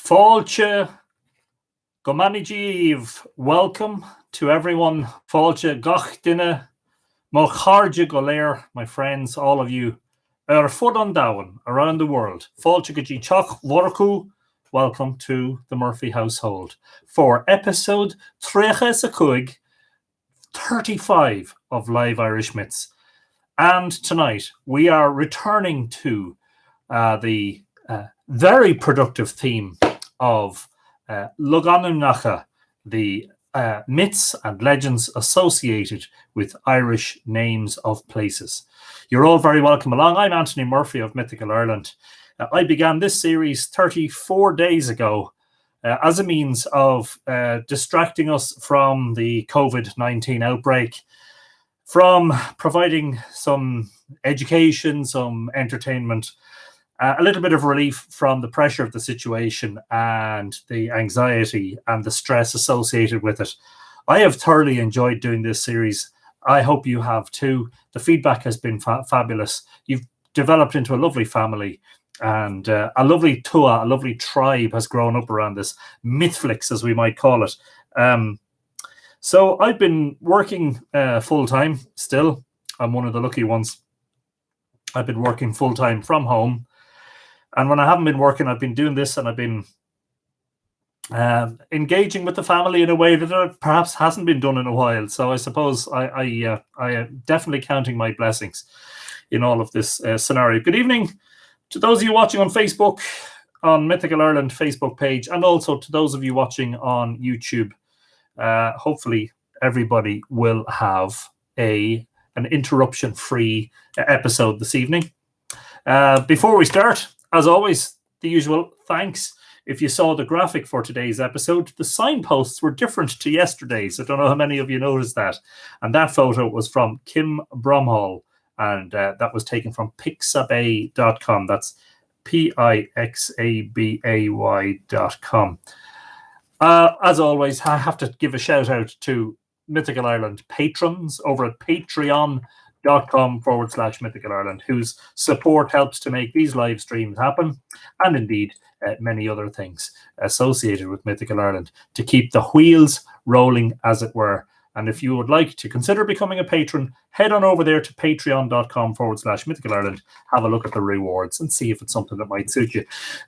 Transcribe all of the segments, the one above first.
Fáilte Gomanigív, welcome to everyone. Fáilte gach duine mo chairde go léir, my friends, all of you fud an domhan around the world. Fáilte go dtí teach mhorcú, welcome to the Murphy household for episode 35 of Live Irish Myths. And tonight we are returning to the very productive theme of Loganumnacha, the myths and legends associated with Irish names of places. You're all very welcome along. I'm Anthony Murphy of Mythical Ireland. I began this series 34 days ago as a means of distracting us from the COVID-19 outbreak, from providing some education, some entertainment, a little bit of relief from the pressure of the situation and the anxiety and the stress associated with it. I have thoroughly enjoyed doing this series. I hope you have too. The feedback has been fabulous. You've developed into a lovely family, and a lovely tua, a lovely tribe has grown up around this. MythFlix, as we might call it. So I've been working full-time still. I'm one of the lucky ones. I've been working full-time from home. And when I haven't been working, I've been doing this, and I've been engaging with the family in a way that perhaps hasn't been done in a while. So I suppose I am definitely counting my blessings in all of this scenario. Good evening to those of you watching on Facebook, on Mythical Ireland Facebook page, and also to those of you watching on YouTube. Hopefully everybody will have an interruption-free episode this evening. Before we start, as always, the usual thanks. If you saw the graphic for today's episode, the signposts were different to yesterday's. I don't know how many of you noticed that. And that photo was from Kim Bromhall, and that was taken from pixabay.com. That's pixabay.com. As always, I have to give a shout out to Mythical Ireland patrons over at patreon.com/Mythical Ireland, whose support helps to make these live streams happen, and indeed many other things associated with Mythical Ireland to keep the wheels rolling, as it were. And if you would like to consider becoming a patron, head on over there to patreon.com/Mythical Ireland, have a look at the rewards and see if it's something that might suit you.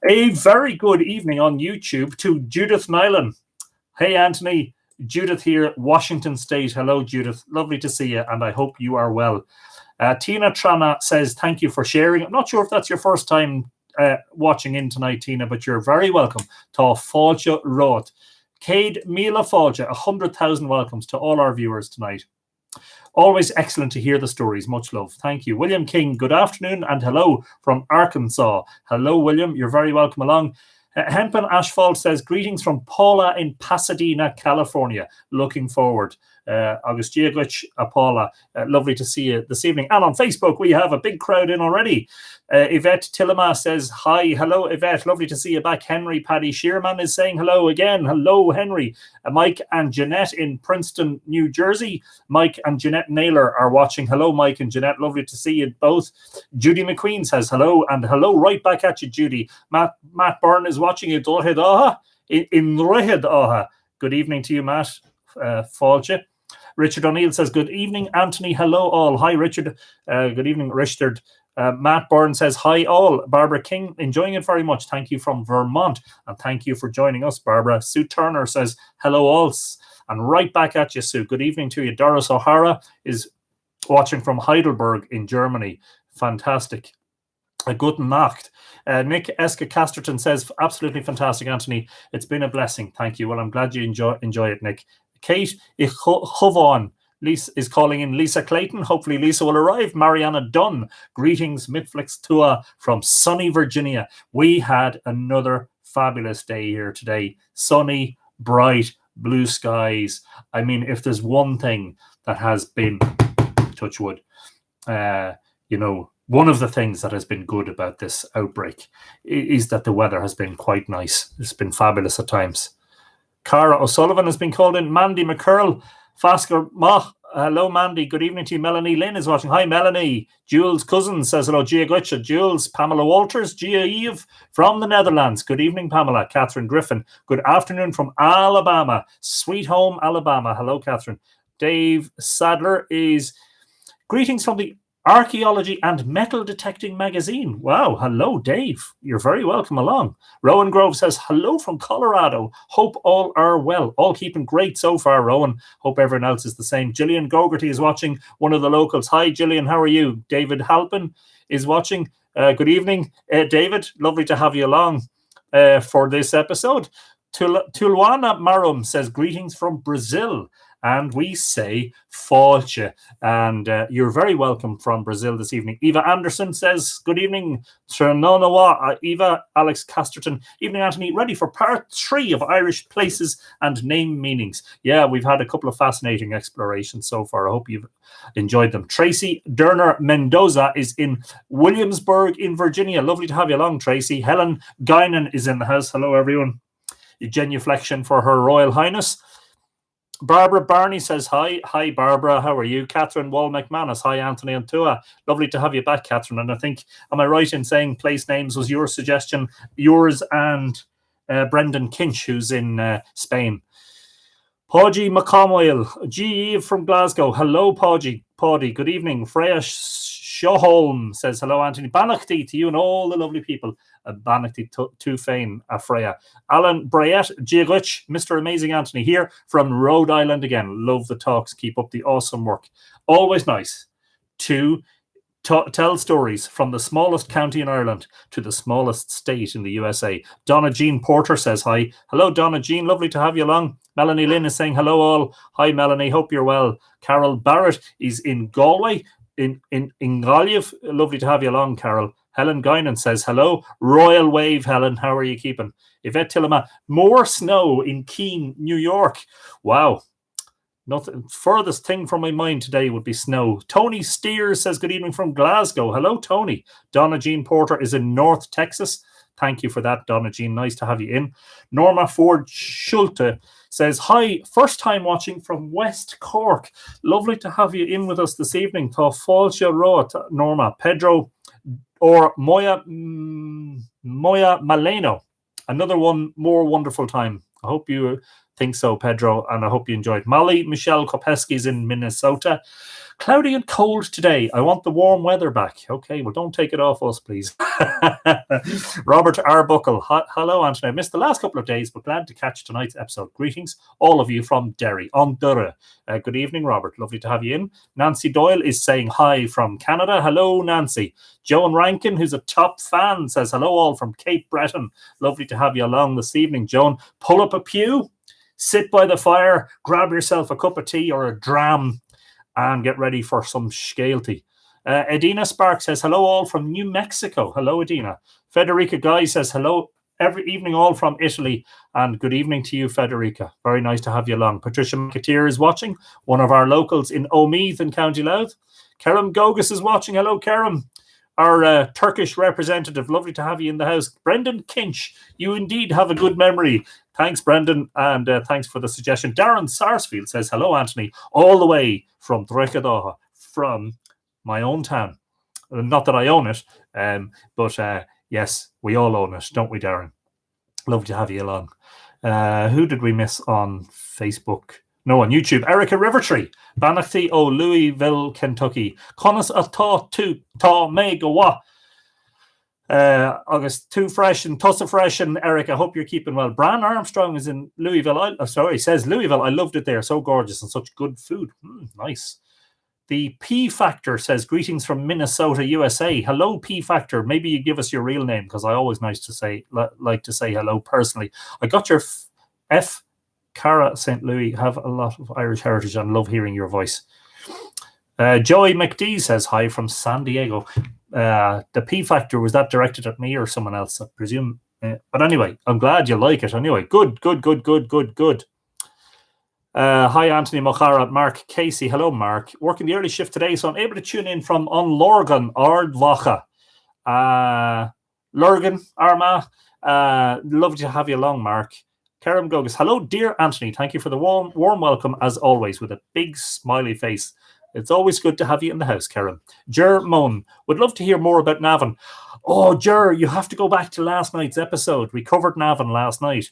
A very good evening on YouTube to Judith Nylan. Hey, Anthony. Judith here, Washington State. Hello, Judith. Lovely to see you, and I hope you are well. Tina Trana says, thank you for sharing. I'm not sure if that's your first time watching in tonight, Tina, but you're very welcome. Tá Fáilte Roth. Cade Mila Fáilte, 100,000 welcomes to all our viewers tonight. Always excellent to hear the stories. Much love. Thank you. William King, good afternoon and hello from Arkansas. Hello, William. You're very welcome along. Hempen Asphalt says, greetings from Paula in Pasadena, California. Looking forward. August Giaglich, Paula, lovely to see you this evening. And on Facebook, we have a big crowd in already. Yvette Tillema says, hi. Hello, Yvette. Lovely to see you back. Henry Paddy Shearman is saying hello again. Hello, Henry. Mike and Jeanette in Princeton, New Jersey. Mike and Jeanette Naylor are watching. Hello, Mike and Jeanette. Lovely to see you both. Judy McQueen says hello, and hello right back at you, Judy. Matt Byrne is watching you. In Rohed Aha. Good evening to you, Matt. Fáilte. Richard O'Neill says, good evening, Anthony. Hello, all. Hi, Richard. Good evening, Richard. Matt Byrne says, hi, all. Barbara King, enjoying it very much. Thank you from Vermont. And thank you for joining us, Barbara. Sue Turner says, hello, all. And right back at you, Sue. Good evening to you. Doris O'Hara is watching from Heidelberg in Germany. Fantastic. A good Nacht. Nick Eska Casterton says, absolutely fantastic, Anthony. It's been a blessing. Thank you. Well, I'm glad you enjoy it, Nick. Kate Ichovon is calling in. Lisa Clayton. Hopefully Lisa will arrive. Mariana Dunn. Greetings, MythFlix Tua from sunny Virginia. We had another fabulous day here today. Sunny, bright, blue skies. I mean, if there's one thing that has been, touch wood, one of the things that has been good about this outbreak is that the weather has been quite nice. It's been fabulous at times. Cara O'Sullivan has been called in. Mandy McCurl, Fasker Mach, Hello, Mandy. Good evening to you. Melanie Lynn is watching. Hi, Melanie. Jules Cousins says hello. Gia Gutcha. Jules. Pamela Walters. Gia Eve from the Netherlands. Good evening, Pamela. Catherine Griffin. Good afternoon from Alabama. Sweet home, Alabama. Hello, Catherine. Dave Sadler is greetings from the Archaeology and Metal Detecting Magazine. Wow. Hello, Dave. You're very welcome along. Rowan Grove says, hello from Colorado. Hope all are well. All keeping great so far, Rowan. Hope everyone else is the same. Gillian Gogarty is watching, one of the locals. Hi, Gillian. How are you? David Halpin is watching. Good evening, David. Lovely to have you along for this episode. Tulwana Marum says, greetings from Brazil. And we say Fáilte. And you're very welcome from Brazil this evening. Eva Anderson says, good evening. Eva, Alex Casterton. Evening, Anthony. Ready for part 3 of Irish places and name meanings. Yeah, we've had a couple of fascinating explorations so far. I hope you've enjoyed them. Tracy Derner Mendoza is in Williamsburg in Virginia. Lovely to have you along, Tracy. Helen Guinan is in the house. Hello, everyone. Genuflection for Her Royal Highness. Barbara Barney says hi. Hi, Barbara. How are you? Catherine Wall McManus. Hi, Anthony and Tua. Lovely to have you back, Catherine. And I think, am I right in saying place names was your suggestion? Yours and Brendan Kinch, who's in Spain. Podgy McComoyle. G. from Glasgow. Hello, Podgy. Good evening. Freya Shoholm says hello, Anthony. Banachty to you and all the lovely people. Banachty to Fain, Freya. Alan Bryett, Gigrich, Mr. Amazing Anthony here from Rhode Island again. Love the talks. Keep up the awesome work. Always nice to tell stories from the smallest county in Ireland to the smallest state in the USA. Donna Jean Porter says hi. Hello, Donna Jean. Lovely to have you along. Melanie Lynn is saying hello all. Hi, Melanie. Hope you're well. Carol Barrett is in Galway. In Galway. Lovely to have you along, Carol. Helen Guinan says hello. Royal Wave, Helen. How are you keeping? Yvette Tillema. More snow in Keene, New York. Wow. Nothing. Furthest thing from my mind today would be snow. Tony Steers says good evening from Glasgow. Hello, Tony. Donna Jean Porter is in North Texas. Thank you for that, Donna Jean. Nice to have you in. Norma Ford Schulte says, hi, first time watching from West Cork. Lovely to have you in with us this evening. Tá fáilte rá, Norma. Pedro or Moya Maleno. Another one more wonderful time. I hope you think so, Pedro, and I hope you enjoyed. Molly Michelle Kopeski is in Minnesota. Cloudy and cold today. I want the warm weather back. Okay, well, don't take it off us, please. Robert R. Buckle. Hello, Anthony. I missed the last couple of days, but glad to catch tonight's episode. Greetings, all of you from Derry, on Durra. Good evening, Robert. Lovely to have you in. Nancy Doyle is saying hi from Canada. Hello, Nancy. Joan Rankin, who's a top fan, says hello all from Cape Breton. Lovely to have you along this evening, Joan. Pull up a pew, sit by the fire, grab yourself a cup of tea or a dram, and get ready for some scailty. Edina Spark says, hello all from New Mexico. Hello, Edina. Federica Guy says, hello every evening all from Italy. And good evening to you, Federica. Very nice to have you along. Patricia McAteer is watching, one of our locals in Omeath in County Louth. Kerem Gogus is watching. Hello, Kerem. Our Turkish representative. Lovely to have you in the house. Brendan Kinch, you indeed have a good memory. Thanks, Brendan, and thanks for the suggestion. Darren Sarsfield says, hello, Anthony, all the way from Drogheda, from my own town. Not that I own it, but yes, we all own it, don't we, Darren? Lovely to have you along. Who did we miss on Facebook? No, on YouTube. Erica Rivertree, Banachty o Louisville, Kentucky. Conas atá tú tá mé go wa. August too fresh and Tussa fresh and Eric, I hope you're keeping well. Bran Armstrong is in Louisville. Says Louisville. I loved it there. So gorgeous and such good food. Nice. The P Factor says greetings from Minnesota, USA. Hello, P Factor. Maybe you give us your real name because I always like to say hello personally. I got your F. Cara St. Louis. Have a lot of Irish heritage and love hearing your voice. Joey McD says hi from San Diego. The P Factor, was that directed at me or someone else? I presume. But anyway, I'm glad you like it. Anyway, good. Hi, Anthony Mochara. Mark Casey. Hello, Mark. Working the early shift today, so I'm able to tune in from Lorgan, Ardvacha. Lurgan, Armagh. Lovely to have you along, Mark. Kerem Gogus, hello, dear Anthony. Thank you for the warm welcome, as always, with a big smiley face. It's always good to have you in the house, Kerem. Ger Moan, would love to hear more about Navan. Oh, Ger, you have to go back to last night's episode. We covered Navan last night.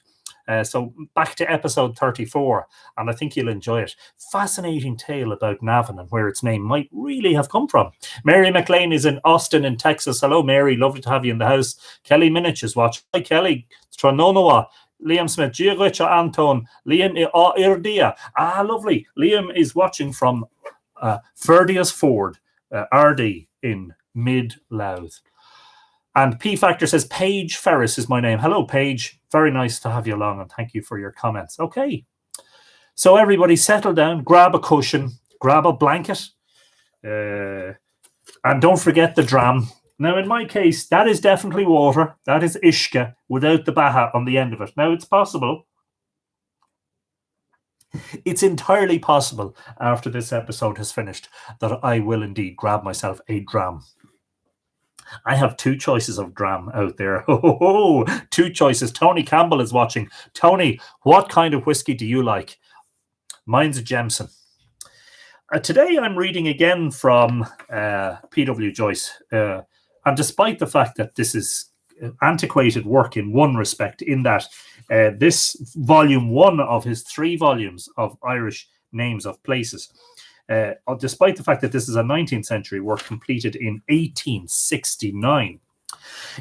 So back to episode 34, and I think you'll enjoy it. Fascinating tale about Navan and where its name might really have come from. Mary McLean is in Austin in Texas. Hello, Mary. Lovely to have you in the house. Kelly Minich is watching. Hi, Kelly. Trononoa. Liam Smith. Giorgio Anton. Liam Irdia. Lovely. Liam is watching from Ferdias Ford, RD in Mid-Louth. And P Factor says, Paige Ferris is my name. Hello, Paige. Very nice to have you along, and thank you for your comments. Okay. So everybody settle down, grab a cushion, grab a blanket, and don't forget the dram. Now, in my case, that is definitely water. That is Ishka without the Baha on the end of it. Now, it's possible. It's entirely possible after this episode has finished that I will indeed grab myself a dram. I have two choices of dram out there. Two choices. Tony Campbell is watching. Tony, what kind of whiskey do you like? Mine's a Jameson. Today I'm reading again from P.W. Joyce. And despite the fact that this is antiquated work in one respect, in that this volume 1 of his 3 volumes of Irish names of places, despite the fact that this is a 19th century work completed in 1869,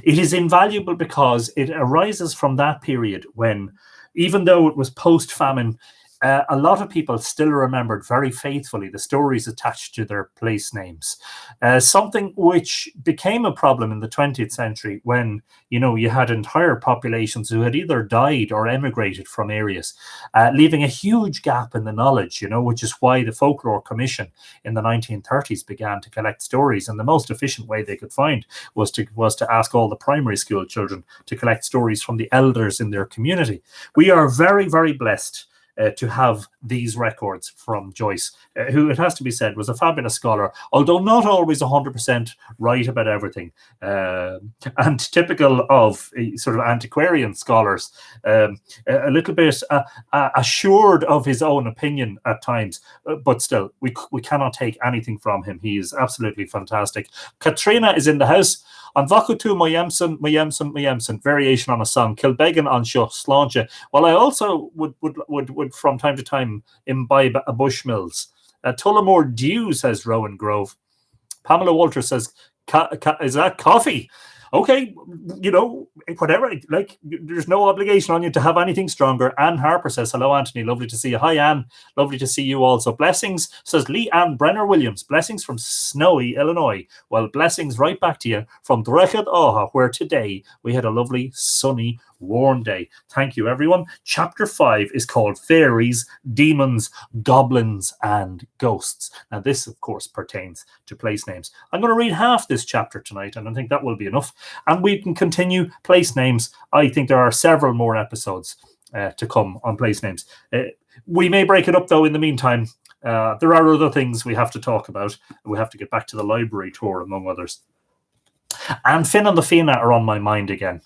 it is invaluable because it arises from that period when, even though it was post-famine, a lot of people still remembered very faithfully the stories attached to their place names. Something which became a problem in the 20th century when, you had entire populations who had either died or emigrated from areas, leaving a huge gap in the knowledge, which is why the Folklore Commission in the 1930s began to collect stories. And the most efficient way they could find was to ask all the primary school children to collect stories from the elders in their community. We are very, very blessed to have these records from Joyce, who, it has to be said, was a fabulous scholar, although not always 100% right about everything, and typical of sort of antiquarian scholars, a little bit assured of his own opinion at times, but still, we cannot take anything from him. He is absolutely fantastic. Katrina is in the house. On Vakutu Mayemson, variation on a song, Kilbeggan on Sho Sláinte. Well, I also would from time to time imbibe a Bushmills. Tullamore Dew, says Rowan Grove. Pamela Walter says, is that coffee? Okay, whatever, there's no obligation on you to have anything stronger. Anne Harper says, hello, Anthony, lovely to see you. Hi, Anne, lovely to see you also. Blessings, says Lee Ann Brenner Williams, blessings from snowy Illinois. Well, blessings right back to you from Drechad Oha, where today we had a lovely, sunny, warm day. Thank you, everyone. Chapter 5 is called Fairies, Demons, Goblins, and Ghosts. Now, this, of course, pertains to place names. I'm going to read half this chapter tonight, and I think that will be enough. And we can continue place names. I think there are several more episodes to come on place names. We may break it up, though, in the meantime. There are other things we have to talk about. We have to get back to the library tour, among others. And Finn and the Fianna are on my mind again.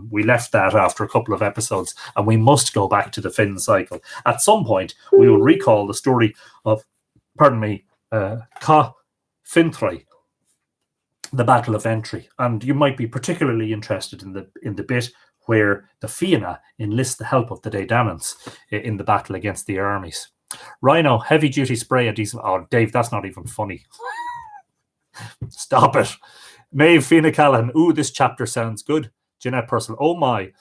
We left that after a couple of episodes, and we must go back to the Finn cycle. At some point, we will recall the story of, Ca Finthry, the Battle of Entry. And you might be particularly interested in the bit where the Fianna enlist the help of the Daedanans in the battle against the armies. Rhino, heavy-duty spray adhesive. Oh, Dave, that's not even funny. Stop it. Maeve Fianna Callahan. Ooh, this chapter sounds good. Jeanette Purcell. Oh my.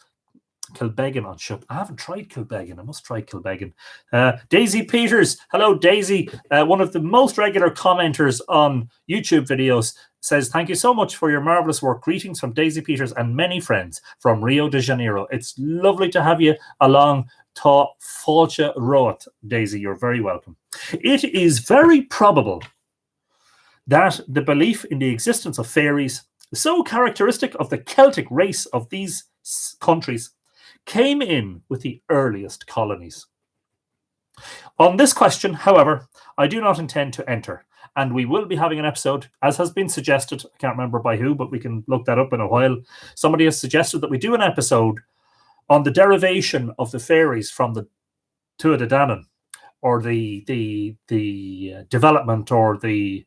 Kilbeggan on Shut. I haven't tried Kilbeggan. I must try Kilbeggan. Daisy Peters. Hello, Daisy. One of the most regular commenters on YouTube videos says, thank you so much for your marvelous work. Greetings from Daisy Peters and many friends from Rio de Janeiro. It's lovely to have you along. Tá fáilte roat, Daisy. You're very welcome. It is very probable that the belief in the existence of fairies, so characteristic of the Celtic race of these countries, came in with the earliest colonies. On this question, however, I do not intend to enter, and we will be having an episode, as has been suggested. I can't remember by who, but we can look that up in a while. Somebody has suggested that we do an episode on the derivation of the fairies from the Tuatha De Danann, or the development or the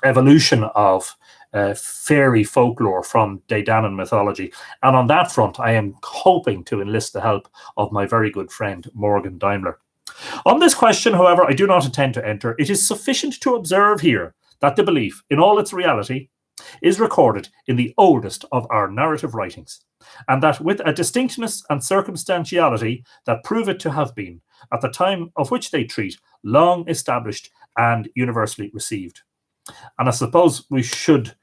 evolution of fairy folklore from De Danann mythology. And on that front, I am hoping to enlist the help of my very good friend, Morgan Daimler. On this question, however, I do not intend to enter. It is sufficient to observe here that the belief, in all its reality, is recorded in the oldest of our narrative writings, and that with a distinctness and circumstantiality that prove it to have been, at the time of which they treat, long established and universally received. And I suppose we should,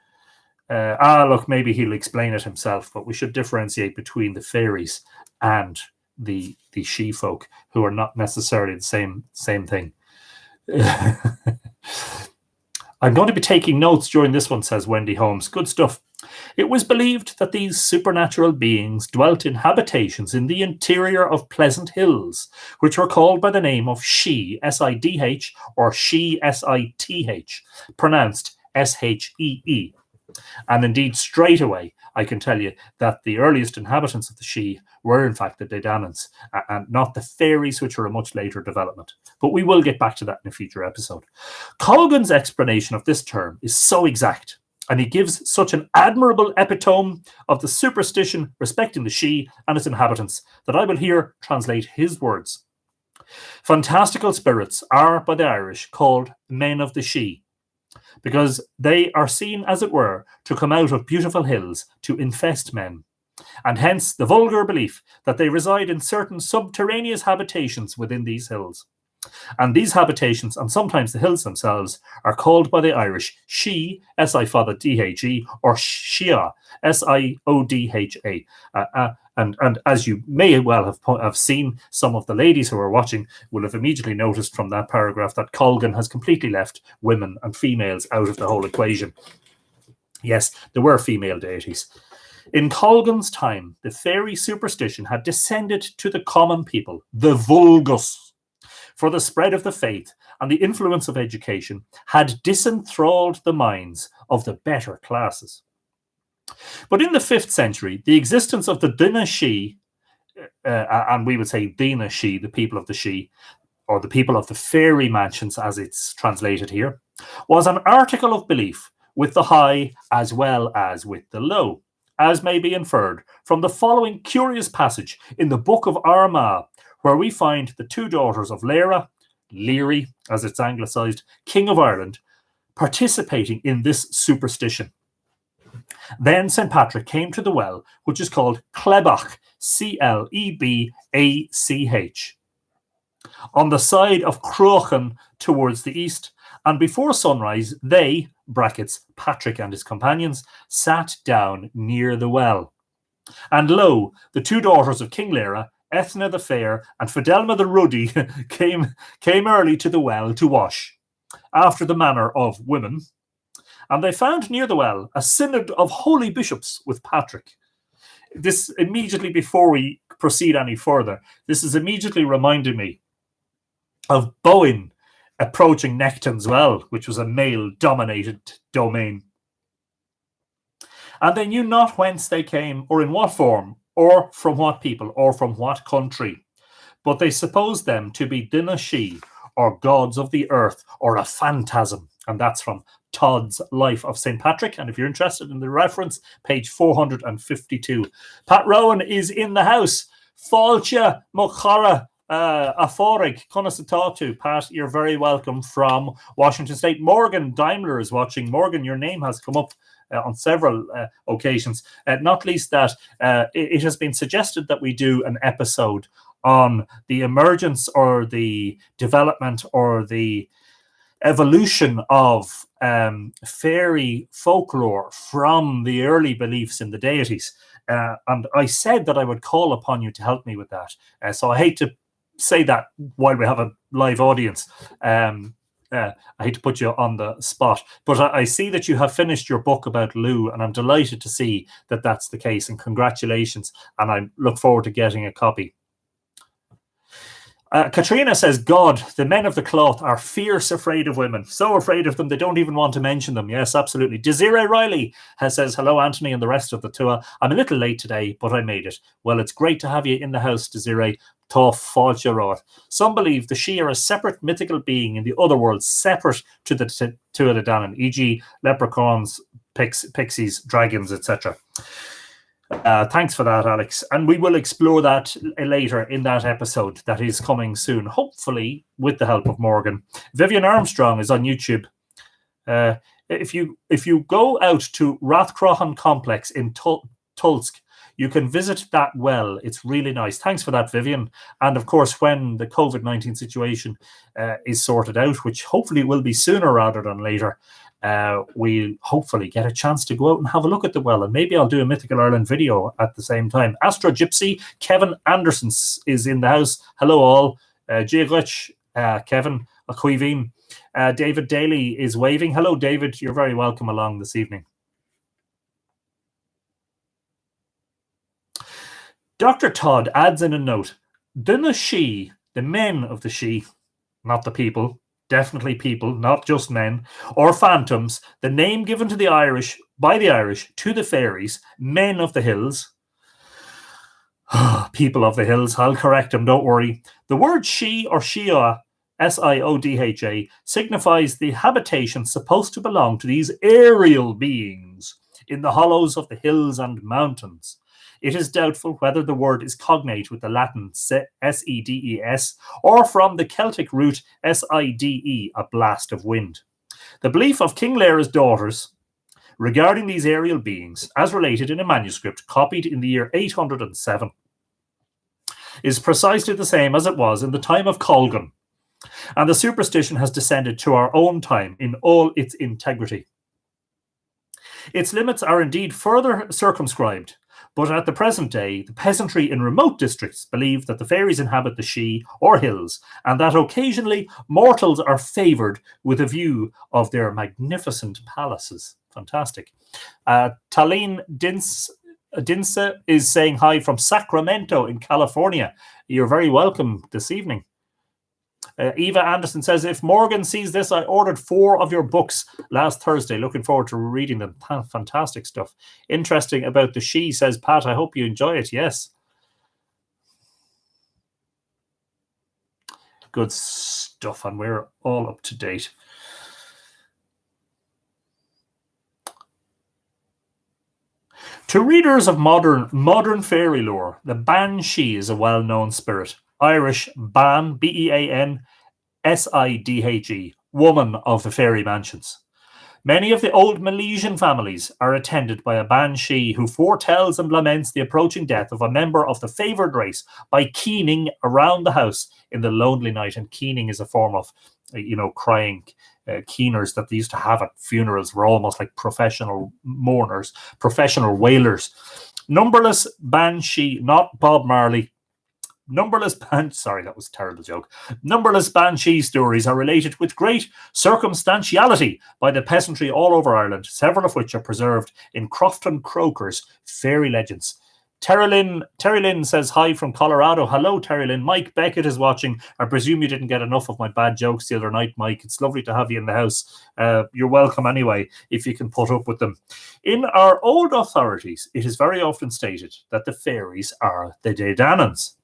look, maybe he'll explain it himself, but we should differentiate between the fairies and the she-folk, who are not necessarily the same thing. I'm going to be taking notes during this one, says Wendy Holmes. Good stuff. It was believed that these supernatural beings dwelt in habitations in the interior of pleasant hills, which were called by the name of Shee, S-I-D-H, or Shee, S-I-T-H, pronounced S-H-E-E. And indeed, straight away, I can tell you that the earliest inhabitants of the Shee were, in fact, the De Dananns, and not the fairies, which are a much later development. But we will get back to that in a future episode. Colgan's explanation of this term is so exact, and he gives such an admirable epitome of the superstition respecting the Shee and its inhabitants that I will here translate his words. Fantastical spirits are, by the Irish, called men of the Shee, because they are seen, as it were, to come out of beautiful hills to infest men, and hence the vulgar belief that they reside in certain subterraneous habitations within these hills. And these habitations, and sometimes the hills themselves, are called by the Irish Shee, S-I-T-H-E, or Shia, S-I-O-D-H-A. And as you may well have seen, some of the ladies who are watching will have immediately noticed from that paragraph that Colgan has completely left women and females out of the whole equation. Yes, there were female deities. In Colgan's time, the fairy superstition had descended to the common people, the vulgus, for the spread of the faith and the influence of education had disenthralled the minds of the better classes. But in the 5th century, the existence of the Dina Shee, and we would say Dina Shee, the people of the Shee, or the people of the fairy mansions as it's translated here, was an article of belief with the high as well as with the low, as may be inferred from the following curious passage in the Book of Armagh, where we find the 2 daughters of Laira, Leary, as it's anglicised, King of Ireland, participating in this superstition. Then St. Patrick came to the well, which is called Clebach, C-L-E-B-A-C-H, on the side of Cruachan towards the east, and before sunrise they, brackets, Patrick and his companions, sat down near the well. And lo, the 2 daughters of King Laira, Ethna the Fair and Fidelma the Ruddy, came early to the well to wash, after the manner of women, and they found near the well a synod of holy bishops with Patrick. This, immediately before we proceed any further, this is immediately reminding me of Bowen approaching Necton's well, which was a male-dominated domain. And they knew not whence they came, or in what form, or from what people, or from what country, but they supposed them to be Dina Shee, or gods of the earth, or a phantasm. And that's from Todd's Life of St. Patrick. And if you're interested in the reference, page 452. Pat Rowan is in the house. Fáilte mo chara a fórig Conasatatu. Pat, you're very welcome from Washington State. Morgan Daimler is watching. Morgan, your name has come up on several occasions, not least that it has been suggested that we do an episode on the emergence or the development or the evolution of fairy folklore from the early beliefs in the deities. And I said that I would call upon you to help me with that. So I hate to say that while we have a live audience. I hate to put you on the spot, but I see that you have finished your book about Lugh, and I'm delighted to see that that's the case, and congratulations, and I look forward to getting a copy. Katrina says, God, the men of the cloth are fierce afraid of women. So afraid of them, they don't even want to mention them. Yes, absolutely. Desiree Riley says, hello, Anthony and the rest of the tour. I'm a little late today, but I made it. Well, it's great to have you in the house, Desiree. Tough fault your rot. Some believe the She are a separate mythical being in the other world, separate to the Tuatha Dé Danann, e.g. leprechauns, pixies, dragons, etc. Thanks for that, Alex. And we will explore that later in that episode that is coming soon, hopefully with the help of Morgan. Vivian Armstrong is on YouTube. If you go out to Rathcrohan Complex in Tulsk, you can visit that well. It's really nice. Thanks for that, Vivian. And of course, when the COVID-19 situation is sorted out, which hopefully will be sooner rather than later, we'll hopefully get a chance to go out and have a look at the well. And maybe I'll do a Mythical Ireland video at the same time. Astro Gypsy, Kevin Anderson is in the house. Hello all. Jigrich, Kevin, Achuivim. David Daly is waving. Hello, David. You're very welcome along this evening. Dr. Todd adds in a note, the She, the men of the She, not the people, definitely people, not just men, or phantoms, the name given to the Irish, by the Irish, to the fairies, men of the hills. People of the hills, I'll correct them, don't worry. The word She or Shia, Siodha, signifies the habitation supposed to belong to these aerial beings in the hollows of the hills and mountains. It is doubtful whether the word is cognate with the Latin sedes or from the Celtic root side, a blast of wind. The belief of King Lear's daughters regarding these aerial beings, as related in a manuscript copied in the year 807, is precisely the same as it was in the time of Colgan, and the superstition has descended to our own time in all its integrity. Its limits are indeed further circumscribed, but at the present day, the peasantry in remote districts believe that the fairies inhabit the She or hills, and that occasionally mortals are favoured with a view of their magnificent palaces. Fantastic. Talene Dinsa is saying hi from Sacramento in California. You're very welcome this evening. Eva Anderson says, if Morgan sees this, I ordered 4 of your books last Thursday. Looking forward to reading them. Fantastic stuff. Interesting about the She, says Pat. I hope you enjoy it. Yes. Good stuff, and we're all up to date. To readers of modern fairy lore, the Banshee is a well-known spirit. Irish Ban, Bean, Sidhe, woman of the fairy mansions. Many of the old Milesian families are attended by a Banshee who foretells and laments the approaching death of a member of the favoured race by keening around the house in the lonely night. And keening is a form of, crying. Keeners that they used to have at funerals were almost like professional mourners, professional wailers. Numberless Banshee, not Bob Marley. Sorry, that was a terrible joke. Numberless Banshee stories are related with great circumstantiality by the peasantry all over Ireland, several of which are preserved in Crofton Croker's Fairy Legends. Terry Lynn says hi from Colorado. Hello, Terry Lynn. Mike Beckett is watching. I presume you didn't get enough of my bad jokes the other night, Mike. It's lovely to have you in the house. You're welcome anyway, if you can put up with them. In our old authorities, it is very often stated that the fairies are the Dé Dananns,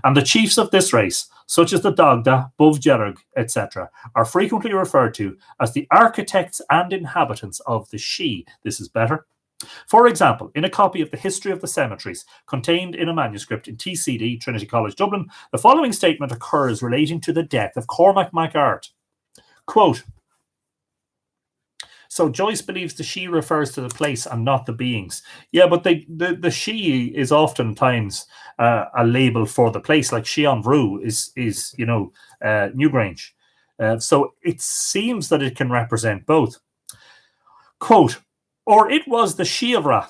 and the chiefs of this race, such as the Dagda, Buvjerug, etc., are frequently referred to as the architects and inhabitants of the She. This is better. For example, in a copy of the History of the Cemeteries contained in a manuscript in TCD, Trinity College Dublin, the following statement occurs relating to the death of Cormac MacArt. Quote, so Joyce believes the She refers to the place and not the beings. Yeah, but the She is oftentimes a label for the place, like Sheon Vrú is Newgrange. So it seems that it can represent both. Quote, or it was the Siabhra,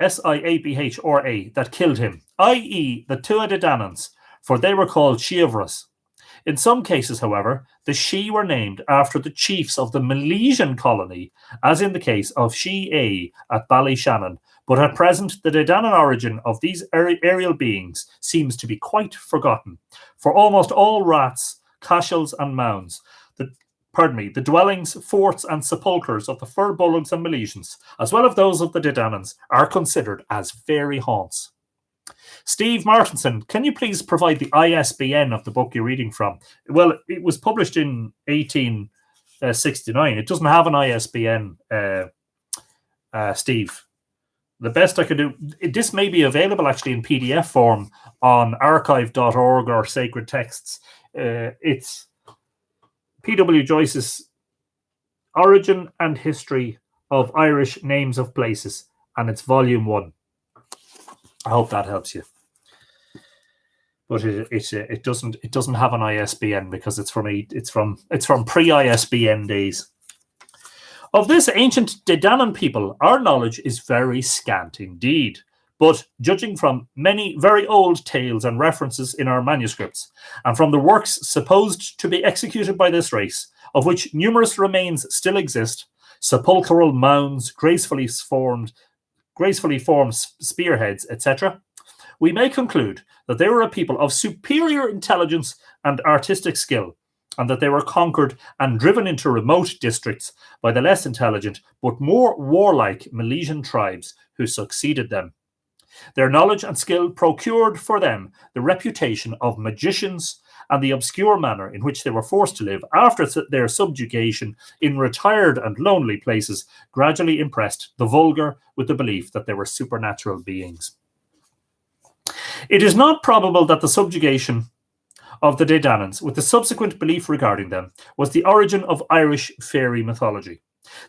Siabhra, that killed him, i.e. the Tuatha Dé Dananns, for they were called Siabhras. In some cases, however, the She were named after the chiefs of the Milesian colony, as in the case of She at Ballyshannon, But at present, the Dedanan origin of these aerial beings seems to be quite forgotten. For almost all rats, cashels, and mounds, the dwellings, forts, and sepulchres of the Furbolgs and Milesians, as well as those of the Dedanans, are considered as fairy haunts. Steve Martinson, can you please provide the ISBN of the book you're reading from? Well, it was published in 1869. It doesn't have an ISBN, Steve. The best I could do, this may be available actually in PDF form on archive.org or Sacred Texts. It's P.W. Joyce's Origin and History of Irish Names of Places, and it's volume 1. I hope that helps you. But it doesn't have an ISBN because it's from pre-ISBN days. Of this ancient Dedanan people, our knowledge is very scant indeed. But judging from many very old tales and references in our manuscripts, and from the works supposed to be executed by this race, of which numerous remains still exist, sepulchral mounds, gracefully formed spearheads, etc., we may conclude that they were a people of superior intelligence and artistic skill, and that they were conquered and driven into remote districts by the less intelligent but more warlike Milesian tribes who succeeded them. Their knowledge and skill procured for them the reputation of magicians, and the obscure manner in which they were forced to live after their subjugation in retired and lonely places gradually impressed the vulgar with the belief that they were supernatural beings. It is not probable that the subjugation of the Dedanans, with the subsequent belief regarding them, was the origin of Irish fairy mythology.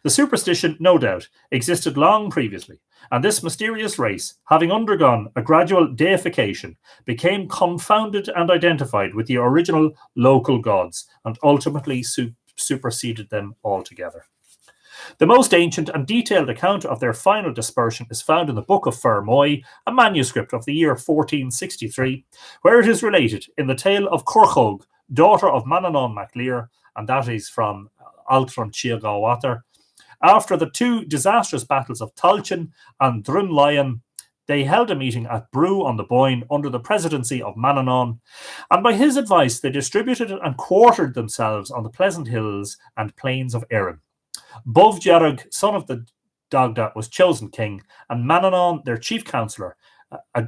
The superstition, no doubt, existed long previously, and this mysterious race, having undergone a gradual deification, became confounded and identified with the original local gods, and ultimately superseded them altogether. The most ancient and detailed account of their final dispersion is found in the Book of Fermoy, a manuscript of the year 1463, where it is related in the tale of Corchog, daughter of Manannán mac Lir, and that is from Altron Chiagawater. After the 2 disastrous battles of Talchin and Drunlion, they held a meeting at Brew on the Boyne under the presidency of Manannán, and by his advice they distributed and quartered themselves on the pleasant hills and plains of Erin. Bovjarug, son of the Dagda, was chosen king, and Manannán, their chief councillor,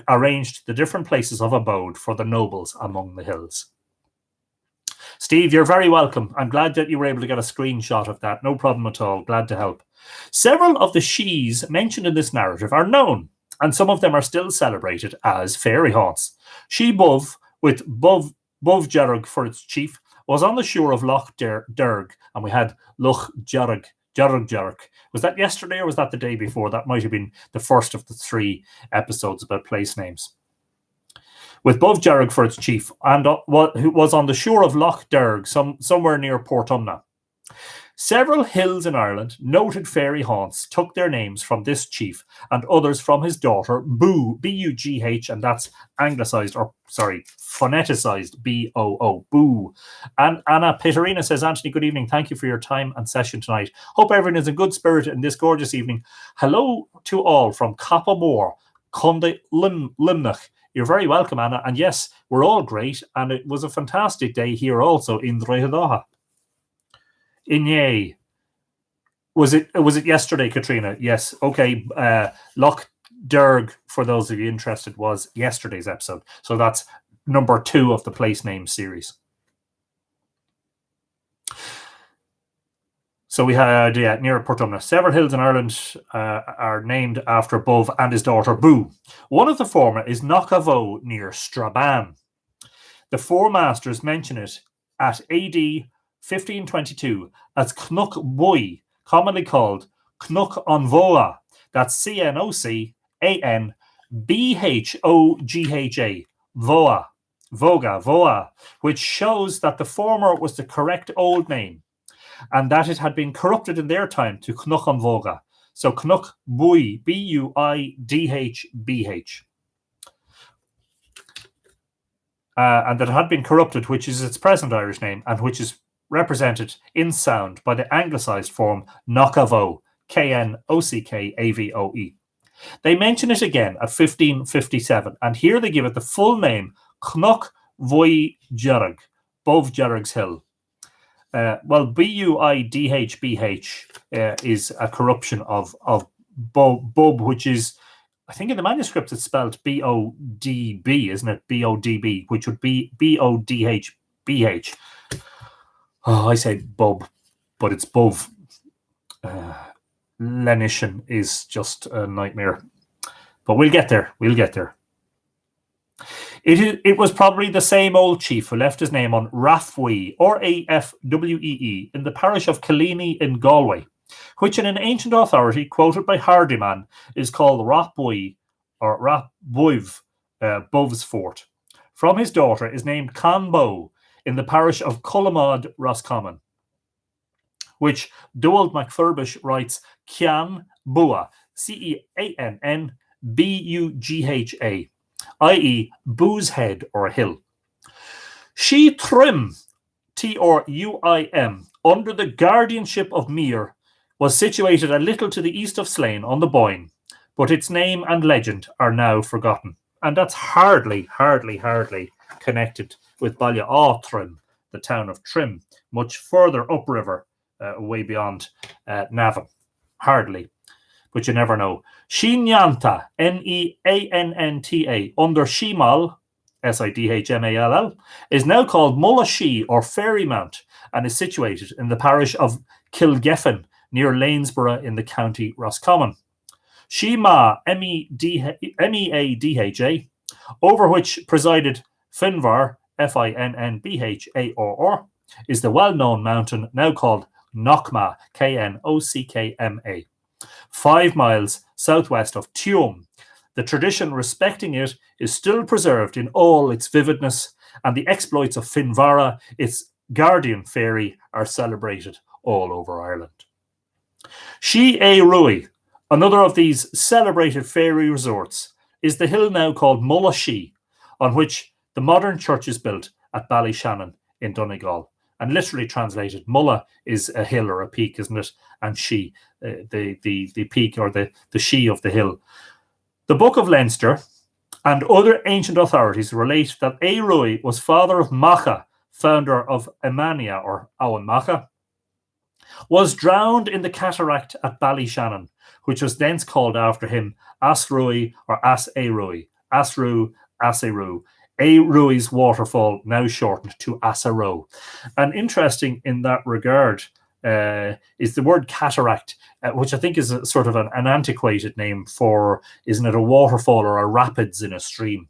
arranged the different places of abode for the nobles among the hills. Steve, you're very welcome. I'm glad that you were able to get a screenshot of that. No problem at all. Glad to help. Several of the shees mentioned in this narrative are known, and some of them are still celebrated as fairy haunts. She Bov, with Bovjarug for its chief, was on the shore of Loch Derg, and we had Loch Jarug. Was that yesterday or was that the day before? That might have been the first of the 3 episodes about place names. With Bovjarug for its chief, and who was on the shore of Loch Derg, somewhere near Portumna. Several hills in Ireland, noted fairy haunts, took their names from this chief and others from his daughter, Boo, B-U-G-H, and that's phoneticized, B-O-O, Boo. And Anna Peterina says, Anthony, good evening. Thank you for your time and session tonight. Hope everyone is in good spirit in this gorgeous evening. Hello to all from Cappamore, Conde Limnach. You're very welcome, Anna. And yes, we're all great. And it was a fantastic day here also in Drogheda. Inye. Was it yesterday, Katrina? Yes. Okay. Loch Derg, for those of you interested, was yesterday's episode. So that's number 2 of the place name series. So we had, near Portumna. Several hills in Ireland are named after Bov and his daughter Boo. One of the former is Knockavo near Strabane. The 4 masters mention it at AD 1522 as Cnoc Bui, commonly called Cnoc an Voa. That's C-N-O-C-A-N-B-H-O-G-H-A. Voga, which shows that the former was the correct old name, and that it had been corrupted in their time to Cnoc an Voga. So Cnoc Bui, B-U-I-D-H-B-H. And that it had been corrupted, which is its present Irish name, and which is represented in sound by the anglicised form Knockavo, K-N-O-C-K-A-V-O-E. They mention it again at 1557, and here they give it the full name, Cnoc Voi Jarag, Bov Jarag's Hill. Well, Buidhbh is a corruption of Bub, which is, I think in the manuscript it's spelled Bodb, isn't it? Bodb, which would be Bodhbh. Oh, I say Bub, but it's Bov. Lenishan is just a nightmare. But we'll get there. We'll get there. It was probably the same old chief who left his name on Rafwee, or Afwee, in the parish of Killini in Galway, which in an ancient authority quoted by Hardyman is called Rapwee, or Rapbuiv, Bov's Fort. From his daughter is named Canbo in the parish of Cullamad Roscommon, which Dowald MacFurbish writes Cian Bua, Ceannbugha, i.e. Boo's Head or hill. She Trim, Truim, under the guardianship of Mere, was situated a little to the east of Slane on the Boyne, but its name and legend are now forgotten. And that's hardly connected with Ballyatrim, the town of Trim, much further upriver, way beyond Navan. Hardly. But you never know. Sheanyanta, Neannta, under Shemal, Sidhmall, is now called Mullashee or Fairy Mount, and is situated in the parish of Kilgeffen, near Lanesborough in the county Roscommon. Shema, Meadha, over which presided Finvar, Finnbhaor, is the well-known mountain now called Knockma, Knockma, 5 miles southwest of Tuam. The tradition respecting it is still preserved in all its vividness, and the exploits of Finvara, its guardian fairy, are celebrated all over Ireland. She Rui, another of these celebrated fairy resorts, is the hill now called Mullashee, on which the modern church is built at Ballyshannon in Donegal. And literally translated, Mulla is a hill or a peak, isn't it? And she, the peak or the she of the hill. The Book of Leinster and other ancient authorities relate that Éirui was father of Macha, founder of Emania or Owen Macha, was drowned in the cataract at Ballyshannon, which was thence called after him Asrui or As-Éirui, Asru, Aseru. Éirui's waterfall, now shortened to Asaro. And interesting in that regard is the word cataract, which I think is a sort of an antiquated name for, isn't it, a waterfall or a rapids in a stream.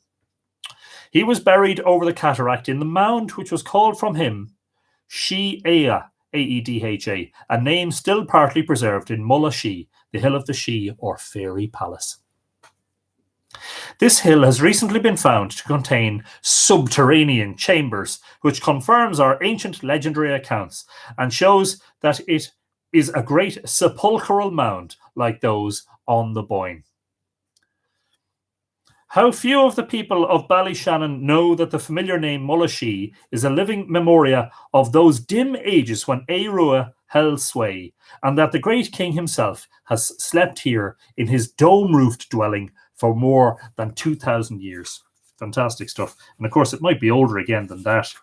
He was buried over the cataract in the mound which was called from him Sheadha, Aedha, a name still partly preserved in Mullashee, the hill of the She or Fairy Palace. This hill has recently been found to contain subterranean chambers, which confirms our ancient legendary accounts and shows that it is a great sepulchral mound like those on the Boyne. How few of the people of Ballyshannon know that the familiar name Mullashee is a living memoria of those dim ages when Éirua held sway, and that the great king himself has slept here in his dome-roofed dwelling for more than 2,000 years. Fantastic stuff. And of course, it might be older again than that.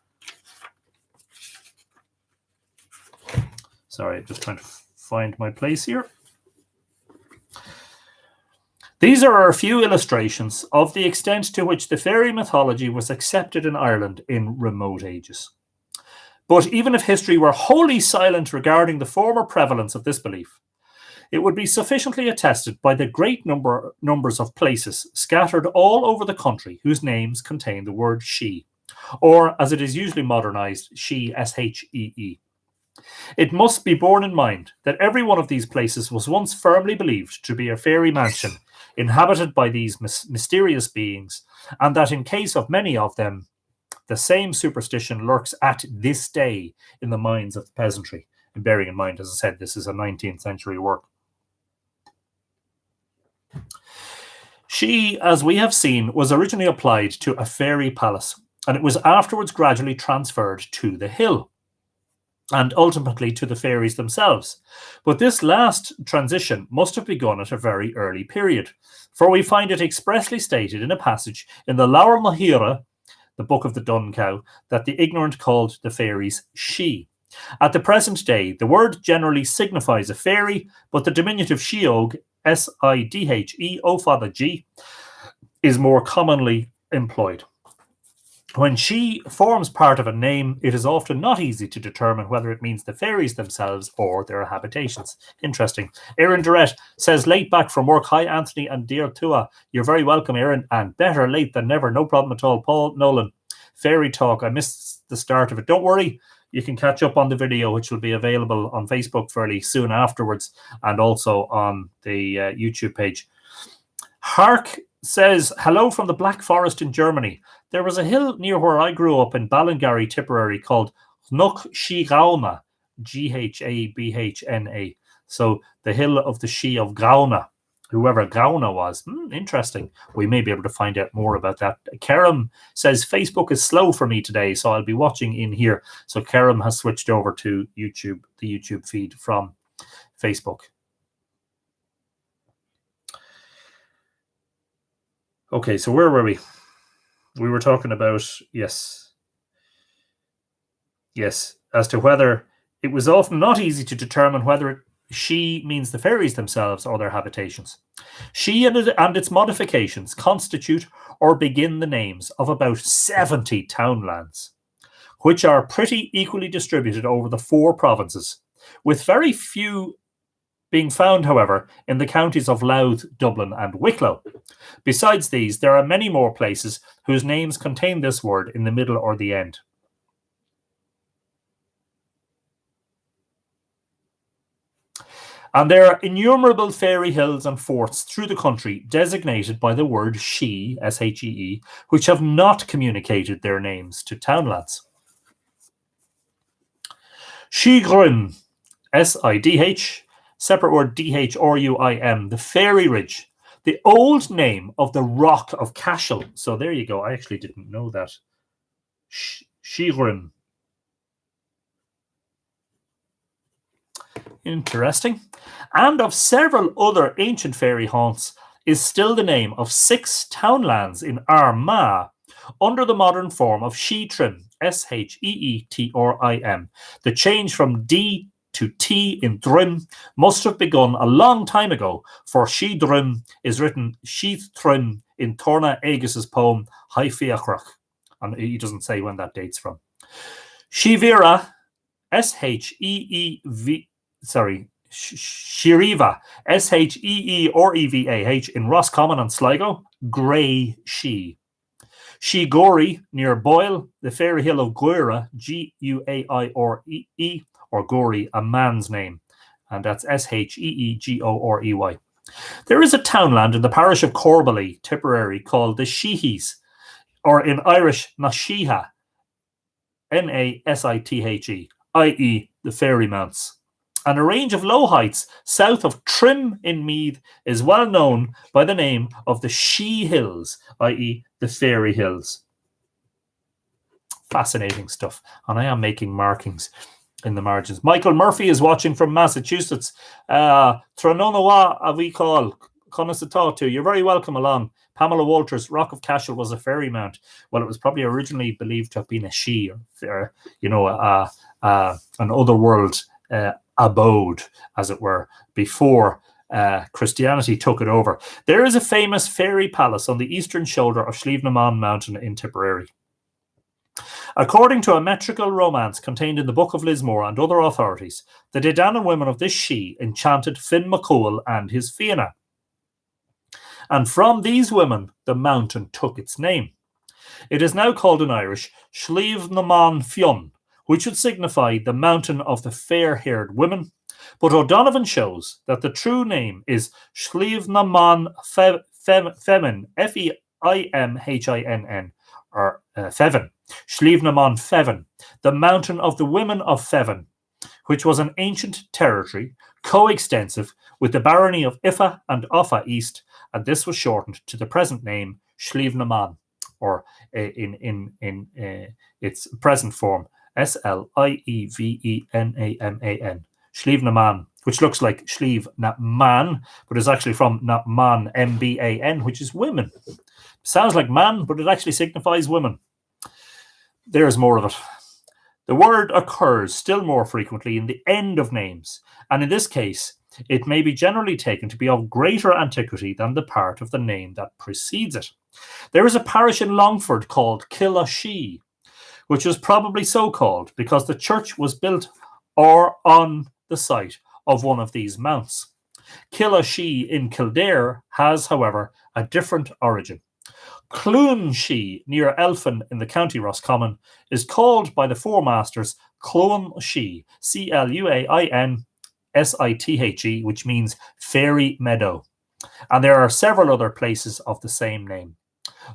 Sorry, I'm just trying to find my place here. These are a few illustrations of the extent to which the fairy mythology was accepted in Ireland in remote ages. But even if history were wholly silent regarding the former prevalence of this belief, it would be sufficiently attested by the great numbers of places scattered all over the country whose names contain the word she, or as it is usually modernized, she, S-H-E-E. It must be borne in mind that every one of these places was once firmly believed to be a fairy mansion inhabited by these mysterious beings, and that in case of many of them, the same superstition lurks at this day in the minds of the peasantry. And bearing in mind, as I said, this is a 19th century work. She, as we have seen, was originally applied to a fairy palace, and it was afterwards gradually transferred to the hill. and ultimately to the fairies themselves. But this last transition must have begun at a very early period, for we find it expressly stated in a passage in the Laur Mahira, the Book of the Dun Cow, that the ignorant called the fairies she. At the present day, the word generally signifies a fairy, but the diminutive Shiog, S-I-D-H-E, O Father G, is more commonly employed. When she forms part of a name, it is often not easy to determine whether it means the fairies themselves or their habitations. Interesting. Erin Durrett says, late back from work. Hi, Anthony and dear Tua. You're very welcome, Erin, and better late than never. No problem at all. Paul Nolan, fairy talk. I missed the start of it. Don't worry. You can catch up on the video, which will be available on Facebook fairly soon afterwards, and also on the YouTube page. Hark says, hello from the Black Forest in Germany. There was a hill near where I grew up in Ballingarry, Tipperary, called Knock Gauna, Ghabhna. So the hill of the She of Gauna, whoever Gauna was. Interesting. We may be able to find out more about that. Kerem says, Facebook is slow for me today, so I'll be watching in here. So Kerem has switched over to YouTube, the YouTube feed from Facebook. Okay, so where were we? We were talking about, yes, as to whether it was often not easy to determine whether she means the fairies themselves or their habitations. She and its modifications constitute or begin the names of about 70 townlands, which are pretty equally distributed over the 4 provinces, with very few being found, however, in the counties of Louth, Dublin, and Wicklow. Besides these, there are many more places whose names contain this word in the middle or the end. And there are innumerable fairy hills and forts through the country designated by the word she, S-H-E-E, which have not communicated their names to townlands. Shigruim, S-I-D-H, separate word D-H-R-U-I-M, the Fairy Ridge, the old name of the Rock of Cashel. So there you go. I actually didn't know that. Shigruim. Interesting. And of several other ancient fairy haunts is still the name of 6 townlands in Armagh under the modern form of Sheetrim, S-H-E-E-T-R-I-M. The change from D to T in Drim must have begun a long time ago, for Sheedrim is written Sheetrim in Torna Agus's poem High Fiachrach, and he doesn't say when that dates from. Shivira, S-H-E-E-V, Shiriva, S-H-E-E-R-E-V-A-H in Roscommon and Sligo, Grey She. Shigori near Boyle, the fairy hill of Guira, G-U-A-I-R-E-E, or Gori, a man's name, and that's S-H-E-E-G-O-R-E-Y. There is a townland in the parish of Corbally, Tipperary, called the Sheehies, or in Irish, Nashiha, N-A-S-I-T-H-E, i.e. the Fairy Mounts. And a range of low heights south of Trim in Meath is well known by the name of the She Hills, i.e. the Fairy Hills. Fascinating stuff. And I am making markings in the margins. Michael Murphy is watching from Massachusetts. Trononawa Avikal, Conasatatu. You're very welcome along. Pamela Walters, Rock of Cashel was a fairy mount. Well, it was probably originally believed to have been a she, or an otherworld abode, as it were, before Christianity took it over. There is a famous fairy palace on the eastern shoulder of Slievenamon Mountain in Tipperary. According to a metrical romance contained in the Book of Lismore and other authorities, the Dedanan women of this she enchanted Finn McCool and his Fianna. And from these women, the mountain took its name. It is now called in Irish Slievenamon Fionn, which would signify the mountain of the fair-haired women, but O'Donovan shows that the true name is Slievenamon Femin, F-E-I-M-H-I-N-N, or Fevin, Slievenamon Fevin, the mountain of the women of Fevin, which was an ancient territory coextensive with the barony of Iffa and Offa East, and this was shortened to the present name Slievenamon, or in its present form, Slievenaman. Slieve na man, which looks like Slieve na man, but is actually from na man, M-B-A-N, which is women. Sounds like man, but it actually signifies women. There's more of it. The word occurs still more frequently in the end of names, and in this case, it may be generally taken to be of greater antiquity than the part of the name that precedes it. There is a parish in Longford called Killashee, which was probably so called because the church was built or on the site of one of these mounts. Killashee in Kildare has, however, a different origin. Clunshee, near Elphin in the county Roscommon, is called by the Four Masters Clunshee, Cluinsithe, which means fairy meadow. And there are several other places of the same name.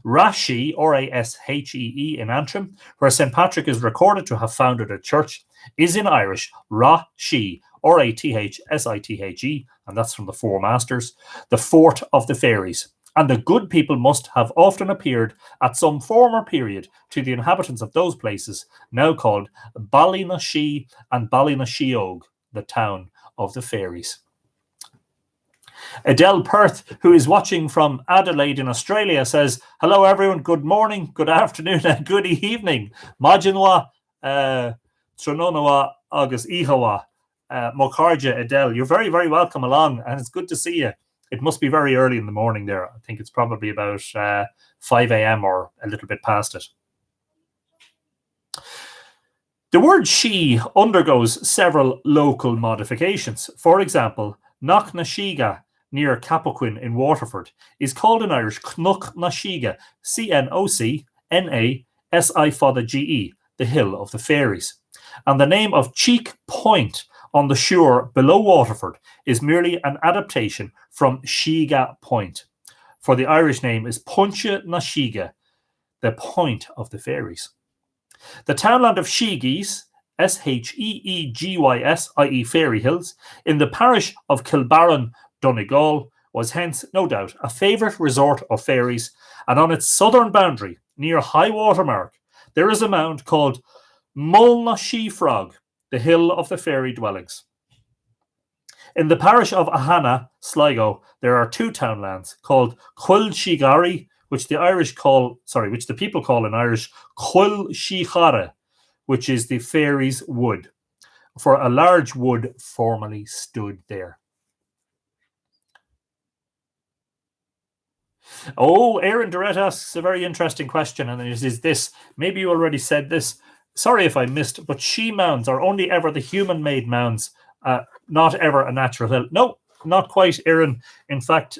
Rashee, Rashee, in Antrim, where St. Patrick is recorded to have founded a church, is in Irish Rashee, Rathsithe, and that's from the Four Masters, the fort of the fairies. And the good people must have often appeared at some former period to the inhabitants of those places, now called Ballynashee and Ballynasheog, the town of the fairies. Adele Perth, who is watching from Adelaide in Australia, says, hello everyone, good morning, good afternoon, and good evening. Majinwa, Trononawa, August Ihawa, Mokarja, Adele. You're very, very welcome along, and it's good to see you. It must be very early in the morning there. I think it's probably about 5 a.m. or a little bit past it. The word she undergoes several local modifications. For example, Knocknashiga, near Capoquin in Waterford, is called in Irish Cnocknashiga, Cnocnasi, the hill of the fairies. And the name of Cheek Point on the shore below Waterford is merely an adaptation from Shiga Point. For the Irish name is Poncha na Shiga, the point of the fairies. The townland of Sheegeys, Sheegeys, i.e. Fairy Hills, in the parish of Kilbarron, Donegal, was hence, no doubt, a favourite resort of fairies, and on its southern boundary, near high water mark, there is a mound called Mulnashee Frog, the hill of the fairy dwellings. In the parish of Ahana, Sligo, there are two townlands called Cuilshigari, which the people call in Irish Cuilshigara, which is the fairies' wood, for a large wood formerly stood there. Oh, Aaron Durrett asks a very interesting question, and it is this. Maybe you already said this. Sorry if I missed, but she mounds are only ever the human-made mounds, not ever a natural hill. No, not quite, Aaron. In fact,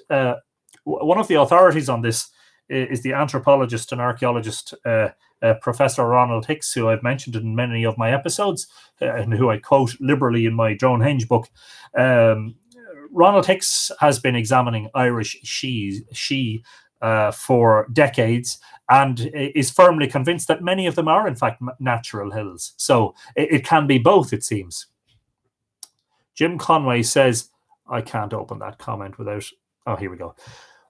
one of the authorities on this is the anthropologist and archaeologist Professor Ronald Hicks, who I've mentioned in many of my episodes, and who I quote liberally in my Joan Henge book. Ronald Hicks has been examining Irish she for decades, and is firmly convinced that many of them are in fact natural hills. So it can be both, it seems. Jim Conway says, I can't open that comment without, oh, here we go.